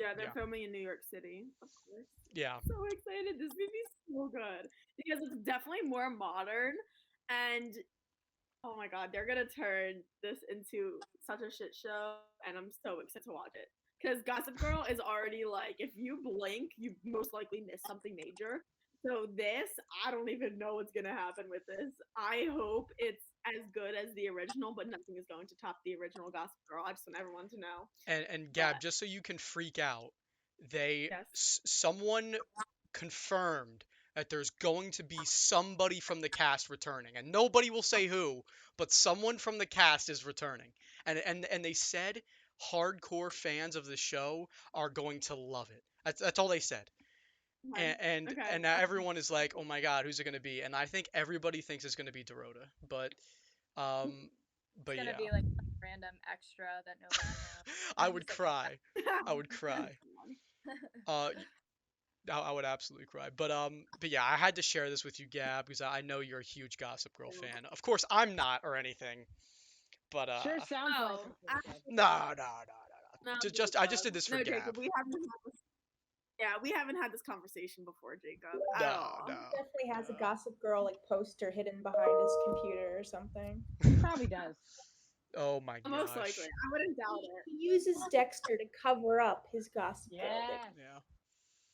Yeah, they're Yeah, filming in New York City, of course. yeah. So excited. This movie's so good because it's definitely more modern and oh my god, they're gonna turn this into such a shit show and I'm so excited to watch it. Because Gossip Girl is already like, if you blink, you most likely miss something major. So this, I don't even know what's gonna happen with this. I hope it's as good as the original, but nothing is going to top the original Gossip Girl. I just want everyone to know. And Gab, But just so you can freak out, they yes. someone confirmed that there's going to be somebody from the cast returning, and nobody will say who, but someone from the cast is returning, and they said hardcore fans of the show are going to love it. That's all they said. Okay. And now everyone is like, oh my god, who's it going to be? And I think everybody thinks it's going to be Dorota, um, It's but gonna yeah, be like some random extra that nobody knows. I I'm would just excited. cry. I would cry. Uh, I would absolutely cry. But yeah, I had to share this with you, Gab, because I know you're a huge Gossip Girl fan. Of course, I'm not or anything, but Sure sounds like Oh, him, pretty good. no, no, no, no, no, no. I just Jacob. did this for No, Gab. Jacob. We haven't had this. Yeah, we haven't had this conversation before, Jacob, at No, all. no, Definitely has a no. Gossip Girl like poster hidden behind his computer or something. He probably does. Oh my Most likely, gosh. I wouldn't doubt He, it. he uses Dexter to cover up his Gossip Girl Yeah. dick. Yeah.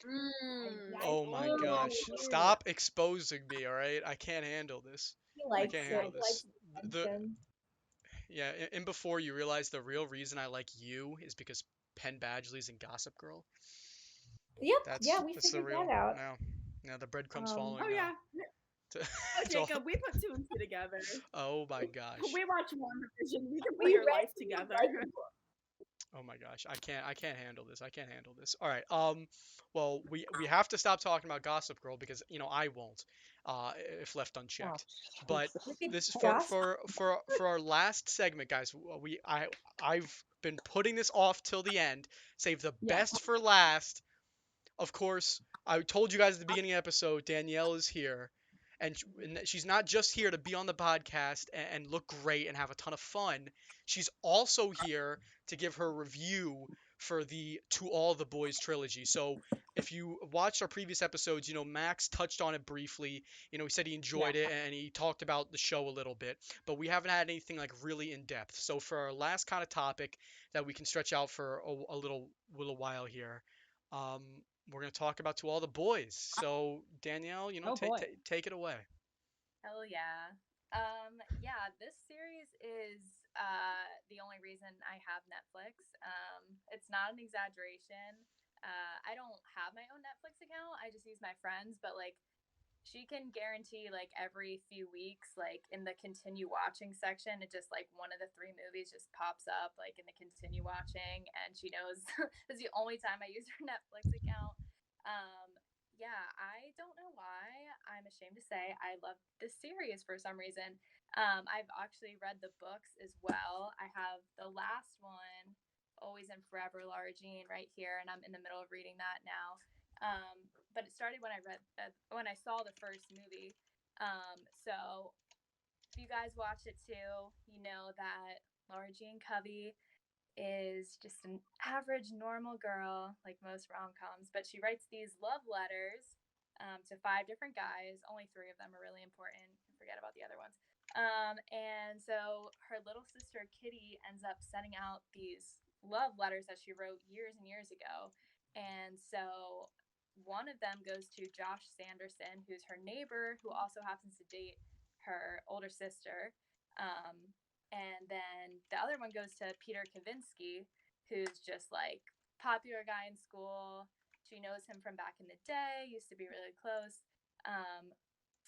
I Oh my oh, gosh. weird. Stop exposing me, all right? I can't handle this. He I likes can't it. handle He likes this. The attention. Yeah, and before you realize the real reason I like you is because Penn Badgley's in Gossip Girl. Yep. That's Yeah, we that's the figured real that out. now. Now the breadcrumbs Um, Oh following now. yeah. To, Oh, to all, Jacob, we put two and two together. oh my gosh. We watch WandaVision. We can put we your read life you together. like a book. Oh my gosh. I can't handle this. I can't handle this. All right. Well, we have to stop talking about Gossip Girl because, I won't if left Oh, unchecked. But Look at this is for Gossip. for our last segment, guys. I've been putting this off till the end. Save the yes. best for last. Of course, I told you guys at the beginning of the episode, Danielle is here. And she's not just here to be on the podcast and look great and have a ton of fun. She's also here to give her review for the To All the Boys trilogy. So if you watched our previous episodes, Max touched on it briefly. He said he enjoyed it and he talked about the show a little bit, but we haven't had anything like really in depth. So for our last kind of topic that we can stretch out for a little while here, um, we're going to talk about To All the Boys. So Danielle, Oh boy. take it away. Hell yeah. Yeah, this series is the only reason I have Netflix. It's not an exaggeration. I don't have my own Netflix account. I just use my friends, but like she can guarantee like every few weeks, like in the continue watching section, it just like one of the three movies just pops up like in the continue watching, and she knows this is the only time I use her Netflix account. Yeah, I don't know why. I'm ashamed to say I love this series for some reason. I've actually read the books as well. I have the last one, Always and Forever, Laura Jean, right here, and I'm in the middle of reading that now. But it started when when I saw the first movie. So if you guys watch it too, you know that Laura Jean Covey is just an average normal girl, like most rom-coms, but she writes these love letters to five different guys. Only three of them are really important. Forget about the other ones. And so her little sister Kitty ends up sending out these love letters that she wrote years and years ago. And so one of them goes to Josh Sanderson, who's her neighbor, who also happens to date her older sister. And then the other one goes to Peter Kavinsky, who's just like popular guy in school. She knows him from back in the day, used to be really close.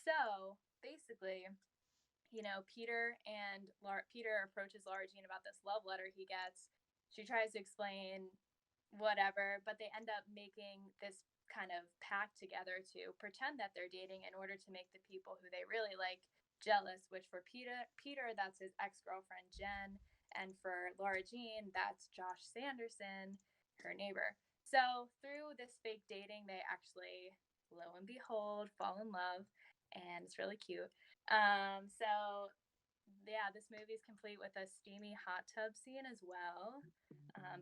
So basically, Peter approaches Laura Jean about this love letter he gets. She tries to explain whatever, but they end up making this kind of pact together to pretend that they're dating in order to make the people who they really like jealous, which for Peter that's his ex-girlfriend Jen, and for Laura Jean that's Josh Sanderson, her neighbor. So through this fake dating, they actually lo and behold, fall in love, and it's really cute. So yeah, this movie is complete with a steamy hot tub scene as well.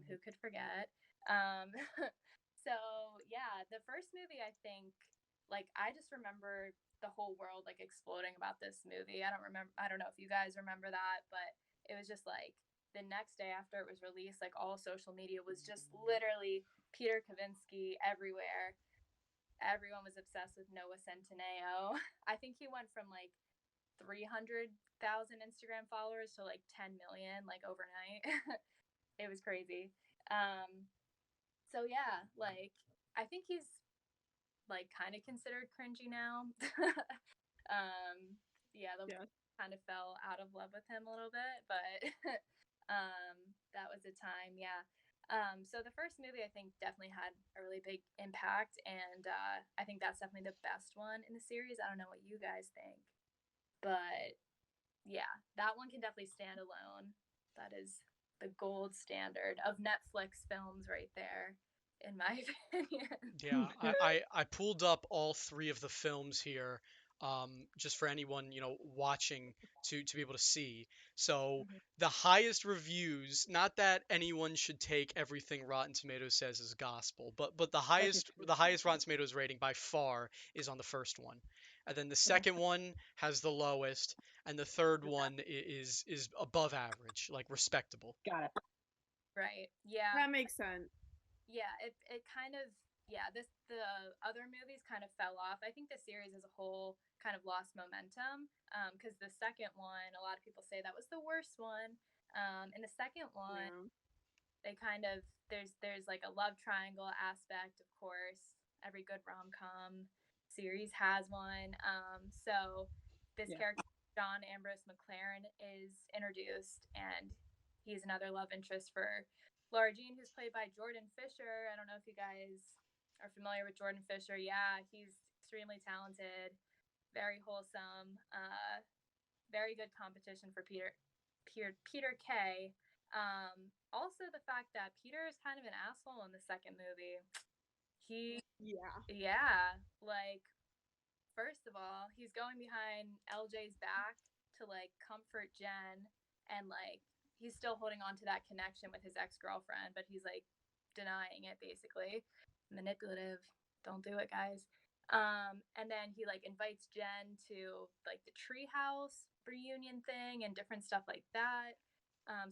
Who could forget? Um, so yeah, the first movie, I think, like, I just remember the whole world like exploding about this movie. I don't know if you guys remember that, but it was just like the next day after it was released, like all social media was just literally Peter Kavinsky everywhere. Everyone was obsessed with Noah Centineo. I think he went from like 300,000 Instagram followers to like 10 million like overnight. It was crazy. So yeah, like I think he's like kind of considered cringy now. Yeah, the kind of fell out of love with him a little bit, but that was a time, yeah. So the first movie I think definitely had a really big impact, and I think that's definitely the best one in the series. I don't know what you guys think, but yeah, that one can definitely stand alone. That is the gold standard of Netflix films right there, in my opinion. Yeah, I pulled up all three of the films here, just for anyone, watching to be able to see. So the highest reviews, not that anyone should take everything Rotten Tomatoes says as gospel, but the highest Rotten Tomatoes rating by far is on the first one. And then the second one has the lowest, and the third one is above average, like respectable. Got it. Right. Yeah. That makes sense. Yeah, it kind of, yeah, the other movies kind of fell off. I think the series as a whole kind of lost momentum, because the second one, a lot of people say that was the worst one. In the second one, they kind of, there's like a love triangle aspect, of course. Every good rom-com series has one. So this character, John Ambrose McLaren, is introduced, and he's another love interest for Laura Jean, who's played by Jordan Fisher. I don't know if you guys are familiar with Jordan Fisher. Yeah, he's extremely talented, very wholesome, very good competition for Peter Kay. Also, the fact that Peter is kind of an asshole in the second movie. Yeah, like, first of all, he's going behind LJ's back to like comfort Jen, and like he's still holding on to that connection with his ex-girlfriend, but he's like denying it basically. Manipulative. Don't do it, guys. And then he like invites Jen to like the treehouse reunion thing and different stuff like that.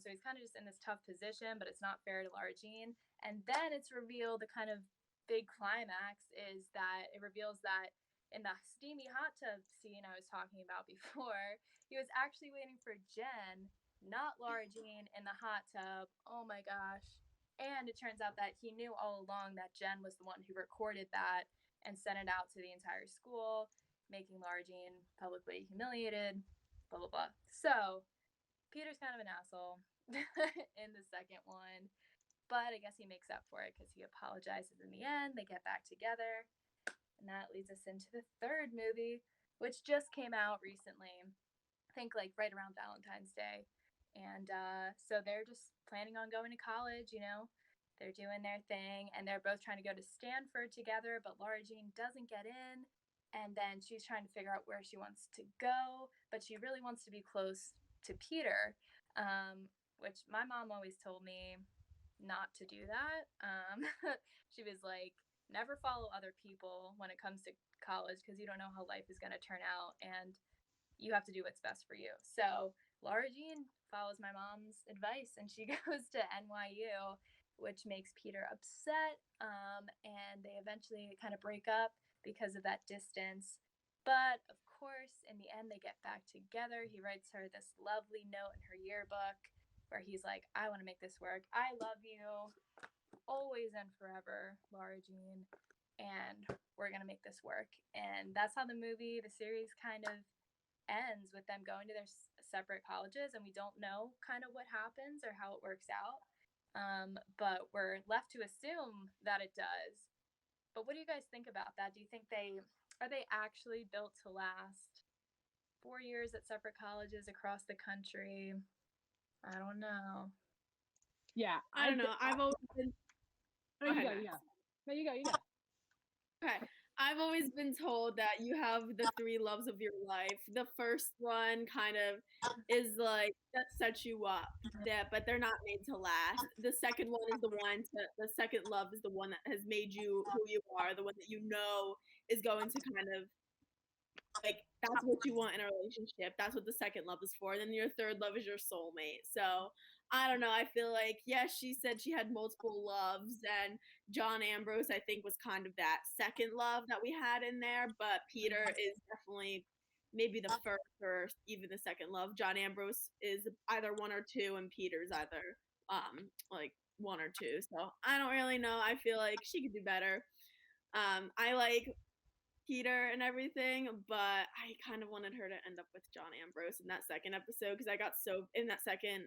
So he's kind of just in this tough position, but it's not fair to Lara Jean. And then it's revealed, the kind of big climax is that it reveals that in the steamy hot tub scene I was talking about before, he was actually waiting for Jen, not Lara Jean, in the hot tub. Oh my gosh. And it turns out that he knew all along that Jen was the one who recorded that and sent it out to the entire school, making Lara Jean publicly humiliated, blah, blah, blah. So Peter's kind of an asshole in the second one, but I guess he makes up for it because he apologizes in the end. They get back together. And that leads us into the third movie, which just came out recently. I think like right around Valentine's Day. And so they're just planning on going to college, They're doing their thing, and they're both trying to go to Stanford together, but Lara Jean doesn't get in. And then she's trying to figure out where she wants to go, but she really wants to be close to Peter, which my mom always told me not to do that. She was like, never follow other people when it comes to college because you don't know how life is going to turn out, and you have to do what's best for you. So Lara Jean follows my mom's advice, and she goes to NYU, which makes Peter upset, and they eventually kind of break up because of that distance. But of course, in the end, they get back together. He writes her this lovely note in her yearbook where he's like, I want to make this work. I love you always and forever, Lara Jean, and we're going to make this work. And that's how the series kind of ends, with them going to their separate colleges, and we don't know kind of what happens or how it works out. But we're left to assume that it does. But what do you guys think about that? Do you think are they actually built to last 4 years at separate colleges across the country? I don't know. Yeah, I don't know. I've always been. You go. No, you go. Okay. I've always been told that you have the three loves of your life. The first one kind of is like that sets you up, but they're not made to last. The second one is the second love is the one that has made you who you are, the one that you know is going to kind of like that's what you want in a relationship. That's what the second love is for. And then your third love is your soulmate. So I don't know. I feel like yes, she said she had multiple loves, and John Ambrose I think was kind of that second love that we had in there. But Peter is definitely maybe the first or even the second love. John Ambrose is either one or two, and Peter's either like one or two. So I don't really know. I feel like she could do better. I like Peter and everything, but I kind of wanted her to end up with John Ambrose in that second episode because I got so in that second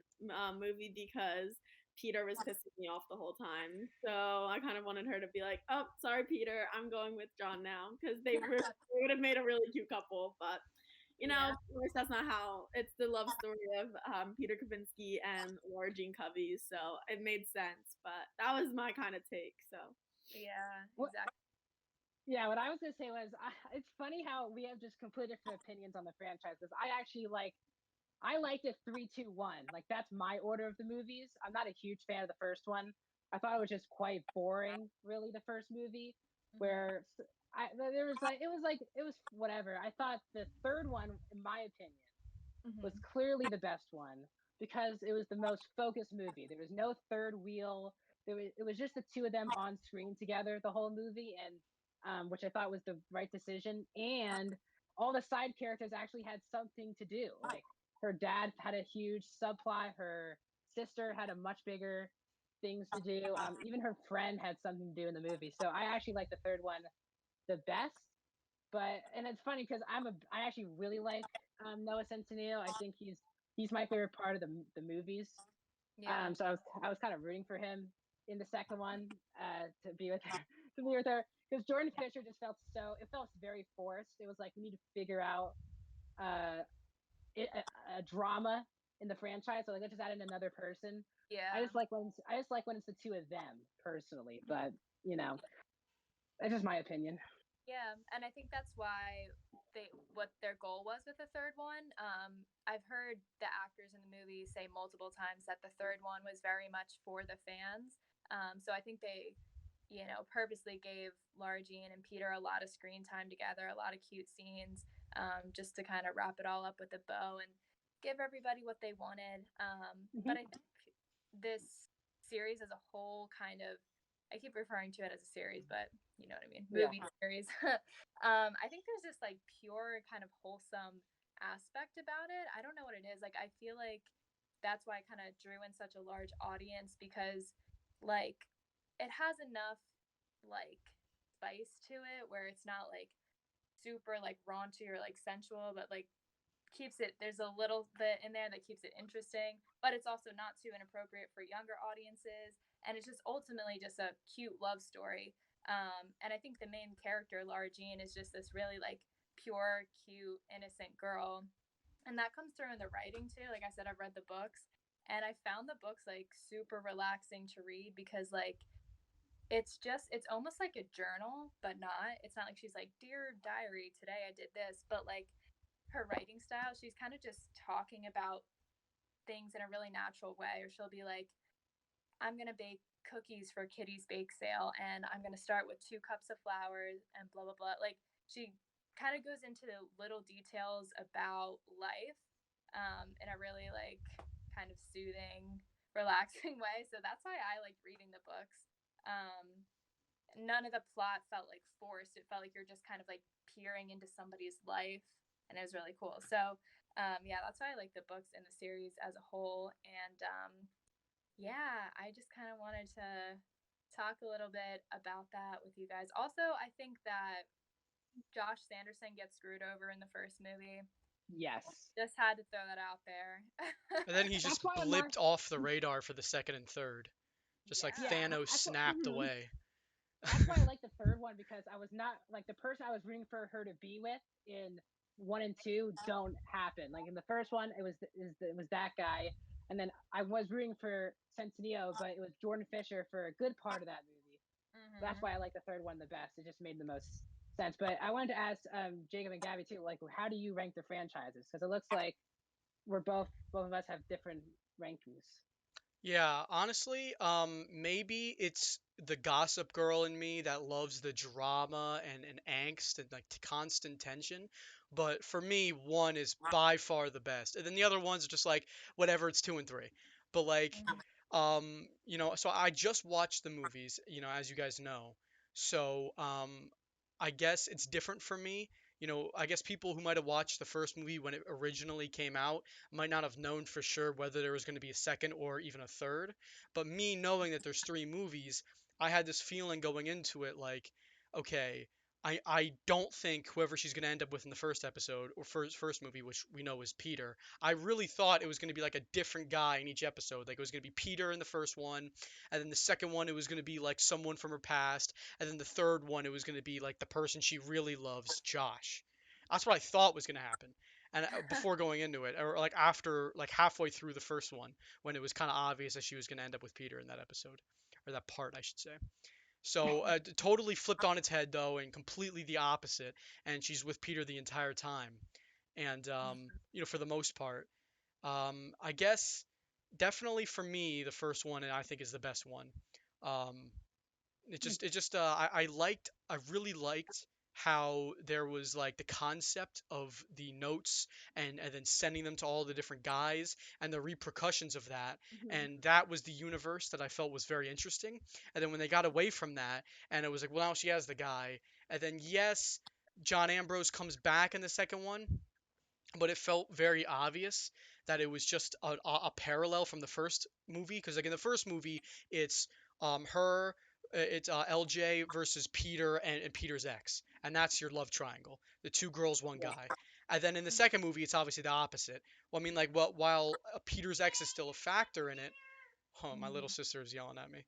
movie because Peter was pissing me off the whole time. So I kind of wanted her to be like, "Oh, sorry, Peter, I'm going with John now," because they would have made a really cute couple. But you know, of course, that's not how. It's the love story of Peter Kavinsky and Laura Jean Covey, so it made sense. But that was my kind of take. So Yeah, exactly. Yeah, what I was gonna say was, it's funny how we have just completely different opinions on the franchises. I liked it 3-2-1. Like that's my order of the movies. I'm not a huge fan of the first one. I thought it was just quite boring, really, the first movie, where it was whatever. I thought the third one, in my opinion, was clearly the best one because it was the most focused movie. There was no third wheel. It was just the two of them on screen together the whole movie, and which I thought was the right decision. And all the side characters actually had something to do. Like her dad had a huge subplot. Her sister had a much bigger things to do. Even her friend had something to do in the movie. So I actually like the third one the best. But and it's funny because I actually really like Noah Centineo. I think he's my favorite part of the movies. Yeah. So I was kind of rooting for him in the second one to be with her, to be with her because Jordan Fisher just felt very forced. It was like we need to figure out uh, a drama in the franchise. So like let's just add in another person. Yeah. I just like when it's the two of them personally. But you know, that's just my opinion. Yeah, and I think that's why what their goal was with the third one. I've heard the actors in the movie say multiple times that the third one was very much for the fans. So I think they, purposely gave Laura Jean and Peter a lot of screen time together, a lot of cute scenes, just to kind of wrap it all up with a bow and give everybody what they wanted. But I think this series as a whole kind of, I keep referring to it as a series, but you know what I mean, movie series. I think there's this like pure kind of wholesome aspect about it. I don't know what it is. Like I feel like that's why I kind of drew in such a large audience because like it has enough like spice to it where it's not like super like raunchy or like sensual, but like keeps it, there's a little bit in there that keeps it interesting, but it's also not too inappropriate for younger audiences, and it's just ultimately just a cute love story. And I think the main character Laura Jean is just this really like pure, cute, innocent girl, and that comes through in the writing too. Like I said, I've read the books, and I found the books like super relaxing to read because like it's almost like a journal, but not. It's not like she's like, "Dear diary, today I did this," but like her writing style, she's kind of just talking about things in a really natural way. Or she'll be like, I'm going to bake cookies for Kitty's bake sale, and I'm going to start with 2 cups of flour and blah, blah, blah. Like, she kind of goes into the little details about life in a really, like, kind of soothing, relaxing way. So that's why I liked reading the books. None of the plot felt like forced. It felt like you're just kind of like peering into somebody's life, and it was really cool. So yeah, that's why I like the books and the series as a whole. And yeah, I just kind of wanted to talk a little bit about that with you guys. Also, I think that Josh Sanderson gets screwed over in the first movie. Yes. Just had to throw that out there. And then he's just blipped off the radar for the second and third. Just like Thanos snapped away. That's why I like the third one because I was not like the person I was rooting for her to be with in 1 and 2 don't happen. Like in the first one, it was that guy, and then I was rooting for Centineo, but it was Jordan Fisher for a good part of that movie. That's why I like the third one the best. It just made the most sense. But I wanted to ask Jacob and Gabby too, like, how do you rank the franchises? Because it looks like we're both of us have different rankings. Yeah, honestly, maybe it's the gossip girl in me that loves the drama and angst and like constant tension. But for me, one is by far the best, and then the other ones are just like whatever. It's two and three. But like, so I just watched the movies, as you guys know. So I guess it's different for me. I guess people who might have watched the first movie when it originally came out might not have known for sure whether there was going to be a second or even a third. But me knowing that there's three movies, I had this feeling going into it like, okay, I don't think whoever she's going to end up with in the first episode or first movie, which we know is Peter, I really thought it was going to be like a different guy in each episode. Like it was going to be Peter in the first one, and then the second one it was going to be like someone from her past, and then the third one it was going to be like the person she really loves, Josh. That's what I thought was going to happen. And before going into it, or like after, like halfway through the first one, when it was kind of obvious that she was going to end up with Peter in that episode, or that part, I should say. So totally flipped on its head though, and completely the opposite. And she's with Peter the entire time. And for the most part, I guess definitely for me, the first one, and I think is the best one. Um, I really liked how there was like the concept of the notes and then sending them to all the different guys and the repercussions of that. And that was the universe that I felt was very interesting. And then when they got away from that and it was like, well, now she has the guy. And then, yes, John Ambrose comes back in the second one, but it felt very obvious that it was just a parallel from the first movie. Because like in the first movie, it's her, it's LJ versus Peter and Peter's ex, and that's your love triangle, the two girls, one guy. And then in the second movie, it's obviously the opposite. Well, I mean, like, while Peter's ex is still a factor in it. Oh, my little sister is yelling at me.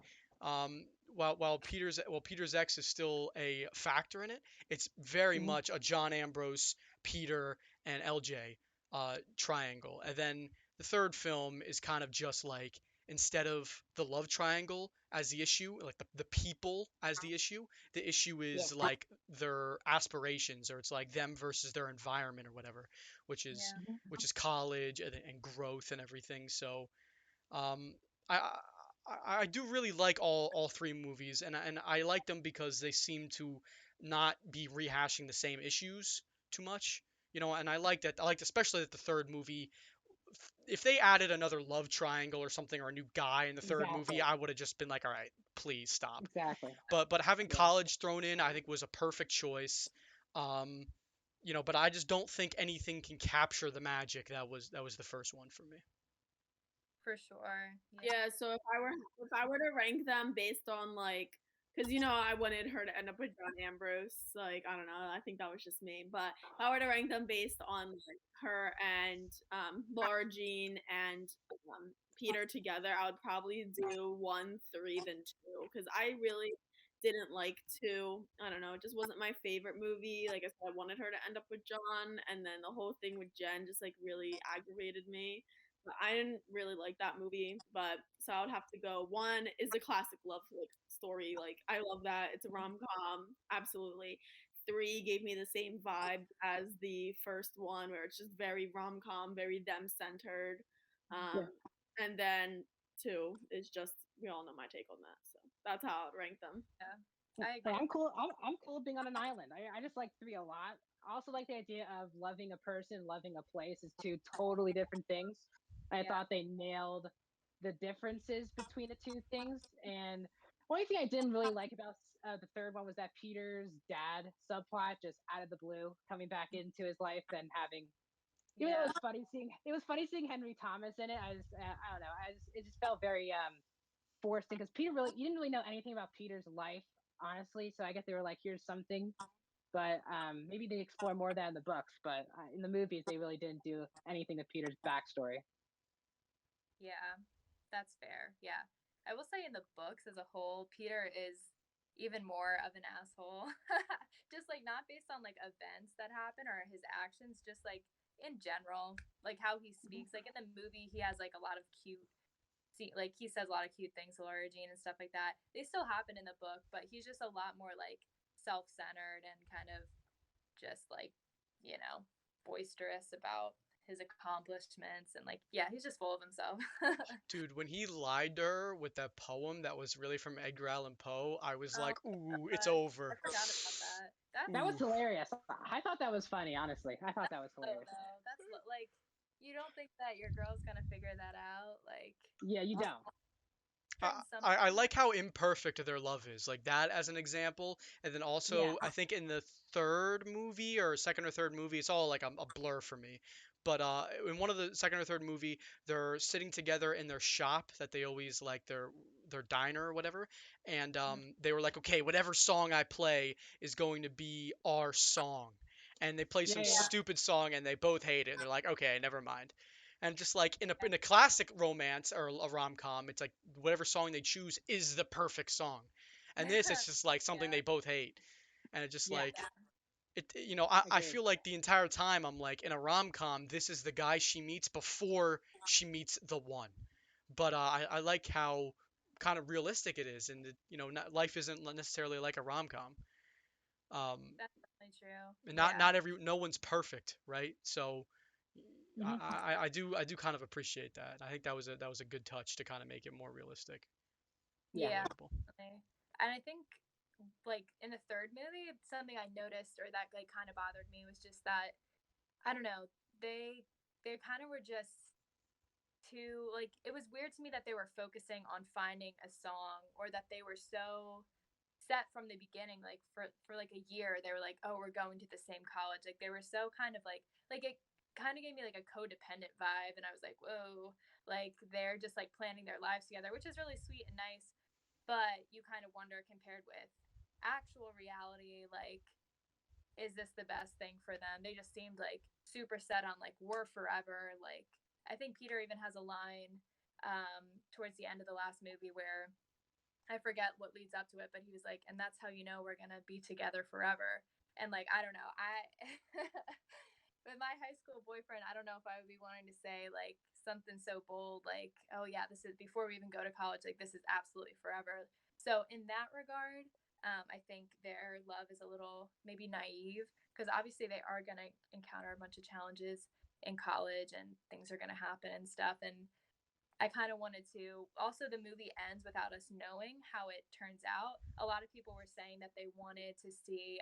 While Peter's ex is still a factor in it, it's very much a John Ambrose, Peter, and LJ triangle. And then the third film is kind of just like, instead of the love triangle as the issue, like the people as the issue is like their aspirations, or it's like them versus their environment or whatever, which is college and growth and everything. So um, I, I do really like all three movies, and I like them because they seem to not be rehashing the same issues too much. And I like that. I liked especially that the third movie, if they added another love triangle or something, or a new guy in the third movie, I would have just been like, all right, please stop. Exactly. But having college thrown in, I think was a perfect choice. Um, but I just don't think anything can capture the magic that was the first one for me. For sure. Yeah, so if I were to rank them based on like, because I wanted her to end up with John Ambrose. Like, I don't know, I think that was just me. But if I were to rank them based on like her and Laura Jean and Peter together, I would probably do 1, 3, then 2, because I really didn't like 2. I don't know, it just wasn't my favorite movie. Like I said, I wanted her to end up with John, and then the whole thing with Jen just like really aggravated me. I didn't really like that movie, but so I would have to go. 1 is a classic love like story. Like I love that. It's a rom-com, absolutely. 3 gave me the same vibe as the first one, where it's just very rom-com, very them-centered. And then 2 is just, we all know my take on that. So that's how I'd rank them. Yeah. I agree. I'm cool. I'm cool being on an island. I just like 3 a lot. I also like the idea of loving a person, loving a place is 2 totally different things. I thought they nailed the differences between the 2 things. And only thing I didn't really like about the third one was that Peter's dad subplot just out of the blue coming back into his life and having. Even though it was funny seeing Henry Thomas in it. I don't know. It just felt very forced because you didn't really know anything about Peter's life, honestly. So I guess they were like, here's something. But maybe they explore more of that in the books. But in the movies, they really didn't do anything to Peter's backstory. Yeah, that's fair. Yeah. I will say in the books as a whole, Peter is even more of an asshole. Just like not based on like events that happen or his actions, just like in general, like how he speaks. Like in the movie, he has like a lot of like he says a lot of cute things to Laura Jean and stuff like that. They still happen in the book, but he's just a lot more like self-centered and kind of just like, you know, boisterous about his accomplishments and like, yeah, he's just full of himself. Dude, when he lied to her with that poem that was really from Edgar Allan Poe, I was like, ooh, it's over. I forgot about that. That was hilarious. I thought that was funny, honestly. I thought that was hilarious. That's like, you don't think that your girl's gonna figure that out, like. Yeah, you don't. I like how imperfect their love is, like that as an example, and then also I think in the third movie or second or third movie, it's all like a blur for me. But in one of the second or third movie, they're sitting together in their shop that they always like their diner or whatever, and they were like, okay, whatever song I play is going to be our song, and they play some stupid song and they both hate it, and they're like, okay, never mind. And just like in a classic romance or a rom-com, it's like whatever song they choose is the perfect song. And this is just like something they both hate. And it just like it, you know, I feel like the entire time I'm like in a rom-com, this is the guy she meets before she meets the one. But I like how kind of realistic it is, and you know, life isn't necessarily like a rom-com. That's definitely true. And no one's perfect, right? So I do kind of appreciate that. I think that was a good touch to kind of make it more realistic. Yeah. And I think like in the third movie, something I noticed or that like kind of bothered me was just that I don't know, they kind of were just too like it was weird to me that they were focusing on finding a song or that they were so set from the beginning like for like a year they were like, oh, we're going to the same college. Like they were so kind of like it kind of gave me like a codependent vibe, and I was like, whoa, like they're just like planning their lives together, which is really sweet and nice, but you kind of wonder compared with actual reality, like is this the best thing for them? They just seemed like super set on like we're forever. Like I think Peter even has a line towards the end of the last movie where I forget what leads up to it, but he was like, and that's how you know we're gonna be together forever. And like I don't know, with my high school boyfriend, I don't know if I would be wanting to say like something so bold, like, oh yeah, this is before we even go to college, like this is absolutely forever. So in that regard, I think their love is a little maybe naive because obviously they are going to encounter a bunch of challenges in college and things are going to happen and stuff. And I kind of wanted to also, the movie ends without us knowing how it turns out. A lot of people were saying that they wanted to see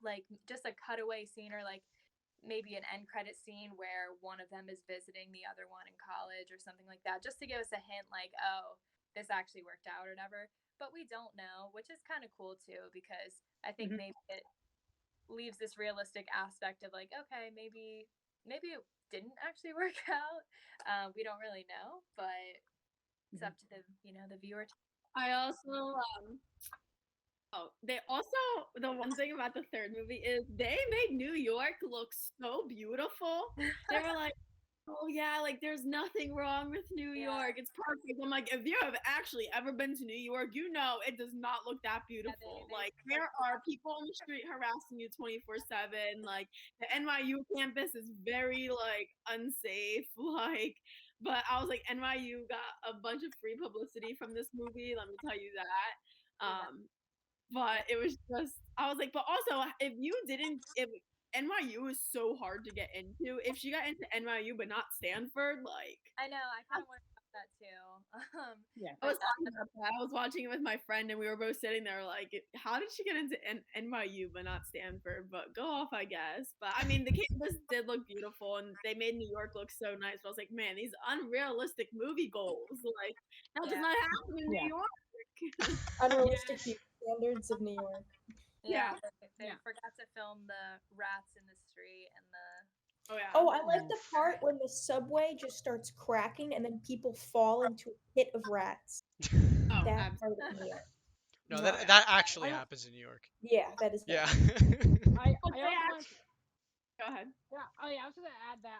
like just a cutaway scene or like maybe an end credit scene where one of them is visiting the other one in college or something like that, just to give us a hint like, oh, this actually worked out or whatever. But we don't know, which is kind of cool too, because I think maybe it leaves this realistic aspect of like, okay, maybe it didn't actually work out. We don't really know, but it's up to the viewer. I also the one thing about the third movie is they made New York look so beautiful. They were like, oh yeah, like there's nothing wrong with New York. It's perfect. I'm like, if you have actually ever been to New York, you know it does not look that beautiful. Like there are people on the street harassing you 24/7. Like the NYU campus is very like unsafe. Like, but I was like, NYU got a bunch of free publicity from this movie. Let me tell you that. But it was just, I was like, but also if NYU is so hard to get into. If she got into NYU but not Stanford, like I know, I kind of want to talk that too. I was talking about that. I was watching it with my friend, and we were both sitting there like, how did she get into NYU but not Stanford? But go off, I guess. But I mean, the campus did look beautiful, and they made New York look so nice. But I was like, man, these unrealistic movie goals, like that does not happen in New York. Unrealistic standards of New York. Yeah, they forgot to film the rats in the street and the. Oh, I like the part when the subway just starts cracking and then people fall into a pit of rats. That part of New York. No, that actually happens in New York. Yeah, that is. Yeah. Go ahead. Yeah. Oh yeah, I was gonna add that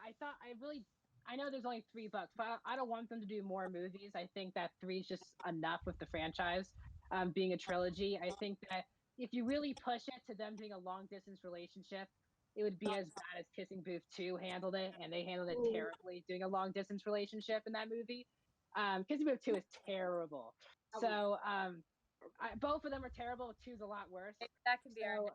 I know there's only 3 books, but I don't want them to do more movies. I think that 3 is just enough with the franchise being a trilogy. I think that if you really push it to them doing a long distance relationship, it would be as bad as Kissing Booth 2 handled it, and they handled it terribly doing a long distance relationship in that movie. Kissing Booth 2 is terrible. So both of them are terrible. 2's a lot worse. That could be our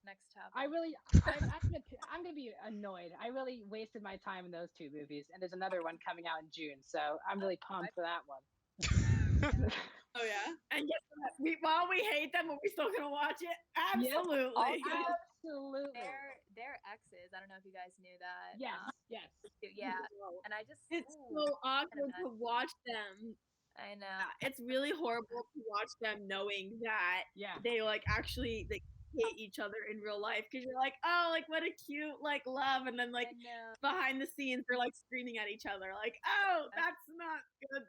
Next topic. I'm gonna be annoyed. I really wasted my time in those two movies, and there's another one coming out in June, so I'm really pumped for that one. Oh yeah, and guess what? While we hate them, are we still gonna watch it? Absolutely. Yep. Absolutely. They're exes. I don't know if you guys knew that. Yes. Yeah, and I just it's so awkward to watch them. I know. It's really horrible to watch them knowing that they like actually they hate each other in real life, because you're like, oh, like what a cute like love, and then like behind the scenes they're like screaming at each other, like, oh, that's not good.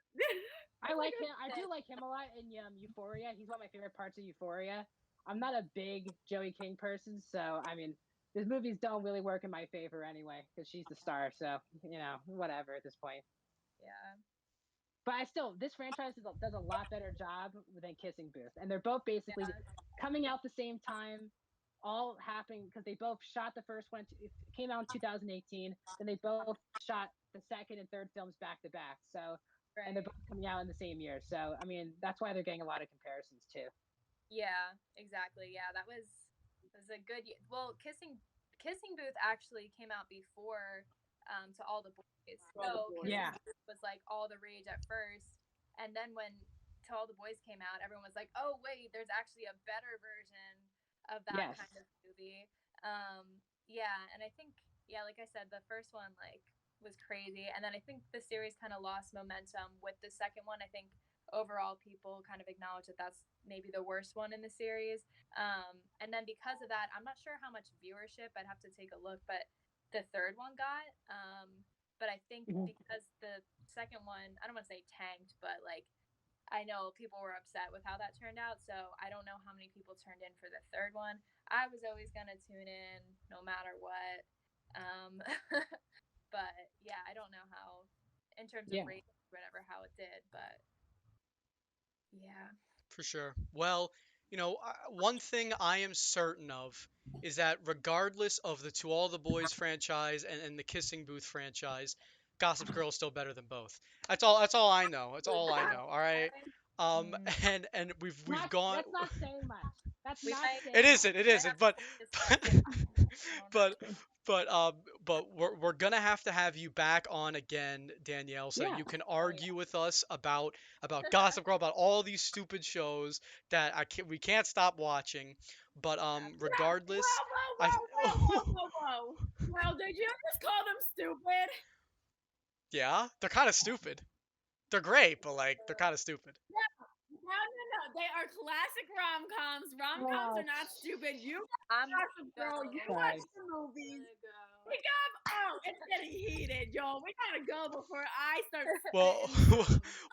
I like him. I do like him a lot in Euphoria. He's one of my favorite parts of Euphoria. I'm not a big Joey King person, so I mean, his movies don't really work in my favor anyway, because she's the star. So whatever at this point. Yeah. But this franchise does a lot better job than Kissing Booth, and they're both basically coming out the same time, all happening because they both shot the first one. It came out in 2018, then they both shot the second and third films back to back. So, and they're both coming out in the same year. So, I mean, that's why they're getting a lot of comparisons too. Yeah, exactly. Yeah, that was a good. Well, Kissing Booth actually came out before To All the Boys. So Kissing Booth was like all the rage at first, and then when To All the Boys came out, everyone was like, "Oh wait, there's actually a better version of that kind of movie." Yeah, and I think like I said, the first one like was crazy, and then I think the series kind of lost momentum with the second one. I think overall people kind of acknowledge that that's maybe the worst one in the series, and then because of that, I'm not sure how much viewership, I'd have to take a look, but the third one got but I think because the second one, I don't want to say tanked, but like I know people were upset with how that turned out, so I don't know how many people turned in for the third one. I was always gonna tune in no matter what, but yeah, I don't know how in terms of ratings or whatever how it did, but yeah, for sure. Well, one thing I am certain of is that regardless of the To All the Boys franchise and the Kissing Booth franchise, Gossip Girl is still better than both. That's all I know. That's all I know. All right. And we've gone. That's not saying much. That's not saying It isn't. It isn't. But we're gonna have to have you back on again, Danielle, so you can argue with us about Gossip Girl, about all these stupid shows that we can't stop watching. But regardless, whoa. Well, did you just call them stupid? Yeah, they're kind of stupid. They're great, but like they're kind of stupid. No. They are classic rom-coms. Rom-coms are not stupid. You Gossip Girl. You watch the movies. We got. Oh, it's getting heated, y'all. We gotta go before I start.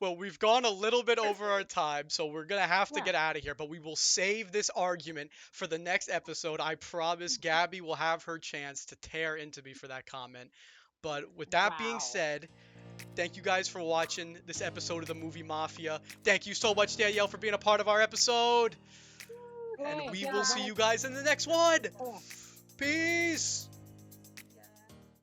Well, we've gone a little bit over our time, so we're gonna have to get out of here. But we will save this argument for the next episode. I promise. Gabby will have her chance to tear into me for that comment. But with that being said, thank you guys for watching this episode of the Movie Mafia. Thank you so much, Danielle, for being a part of our episode. And we will see you guys in the next one. Peace.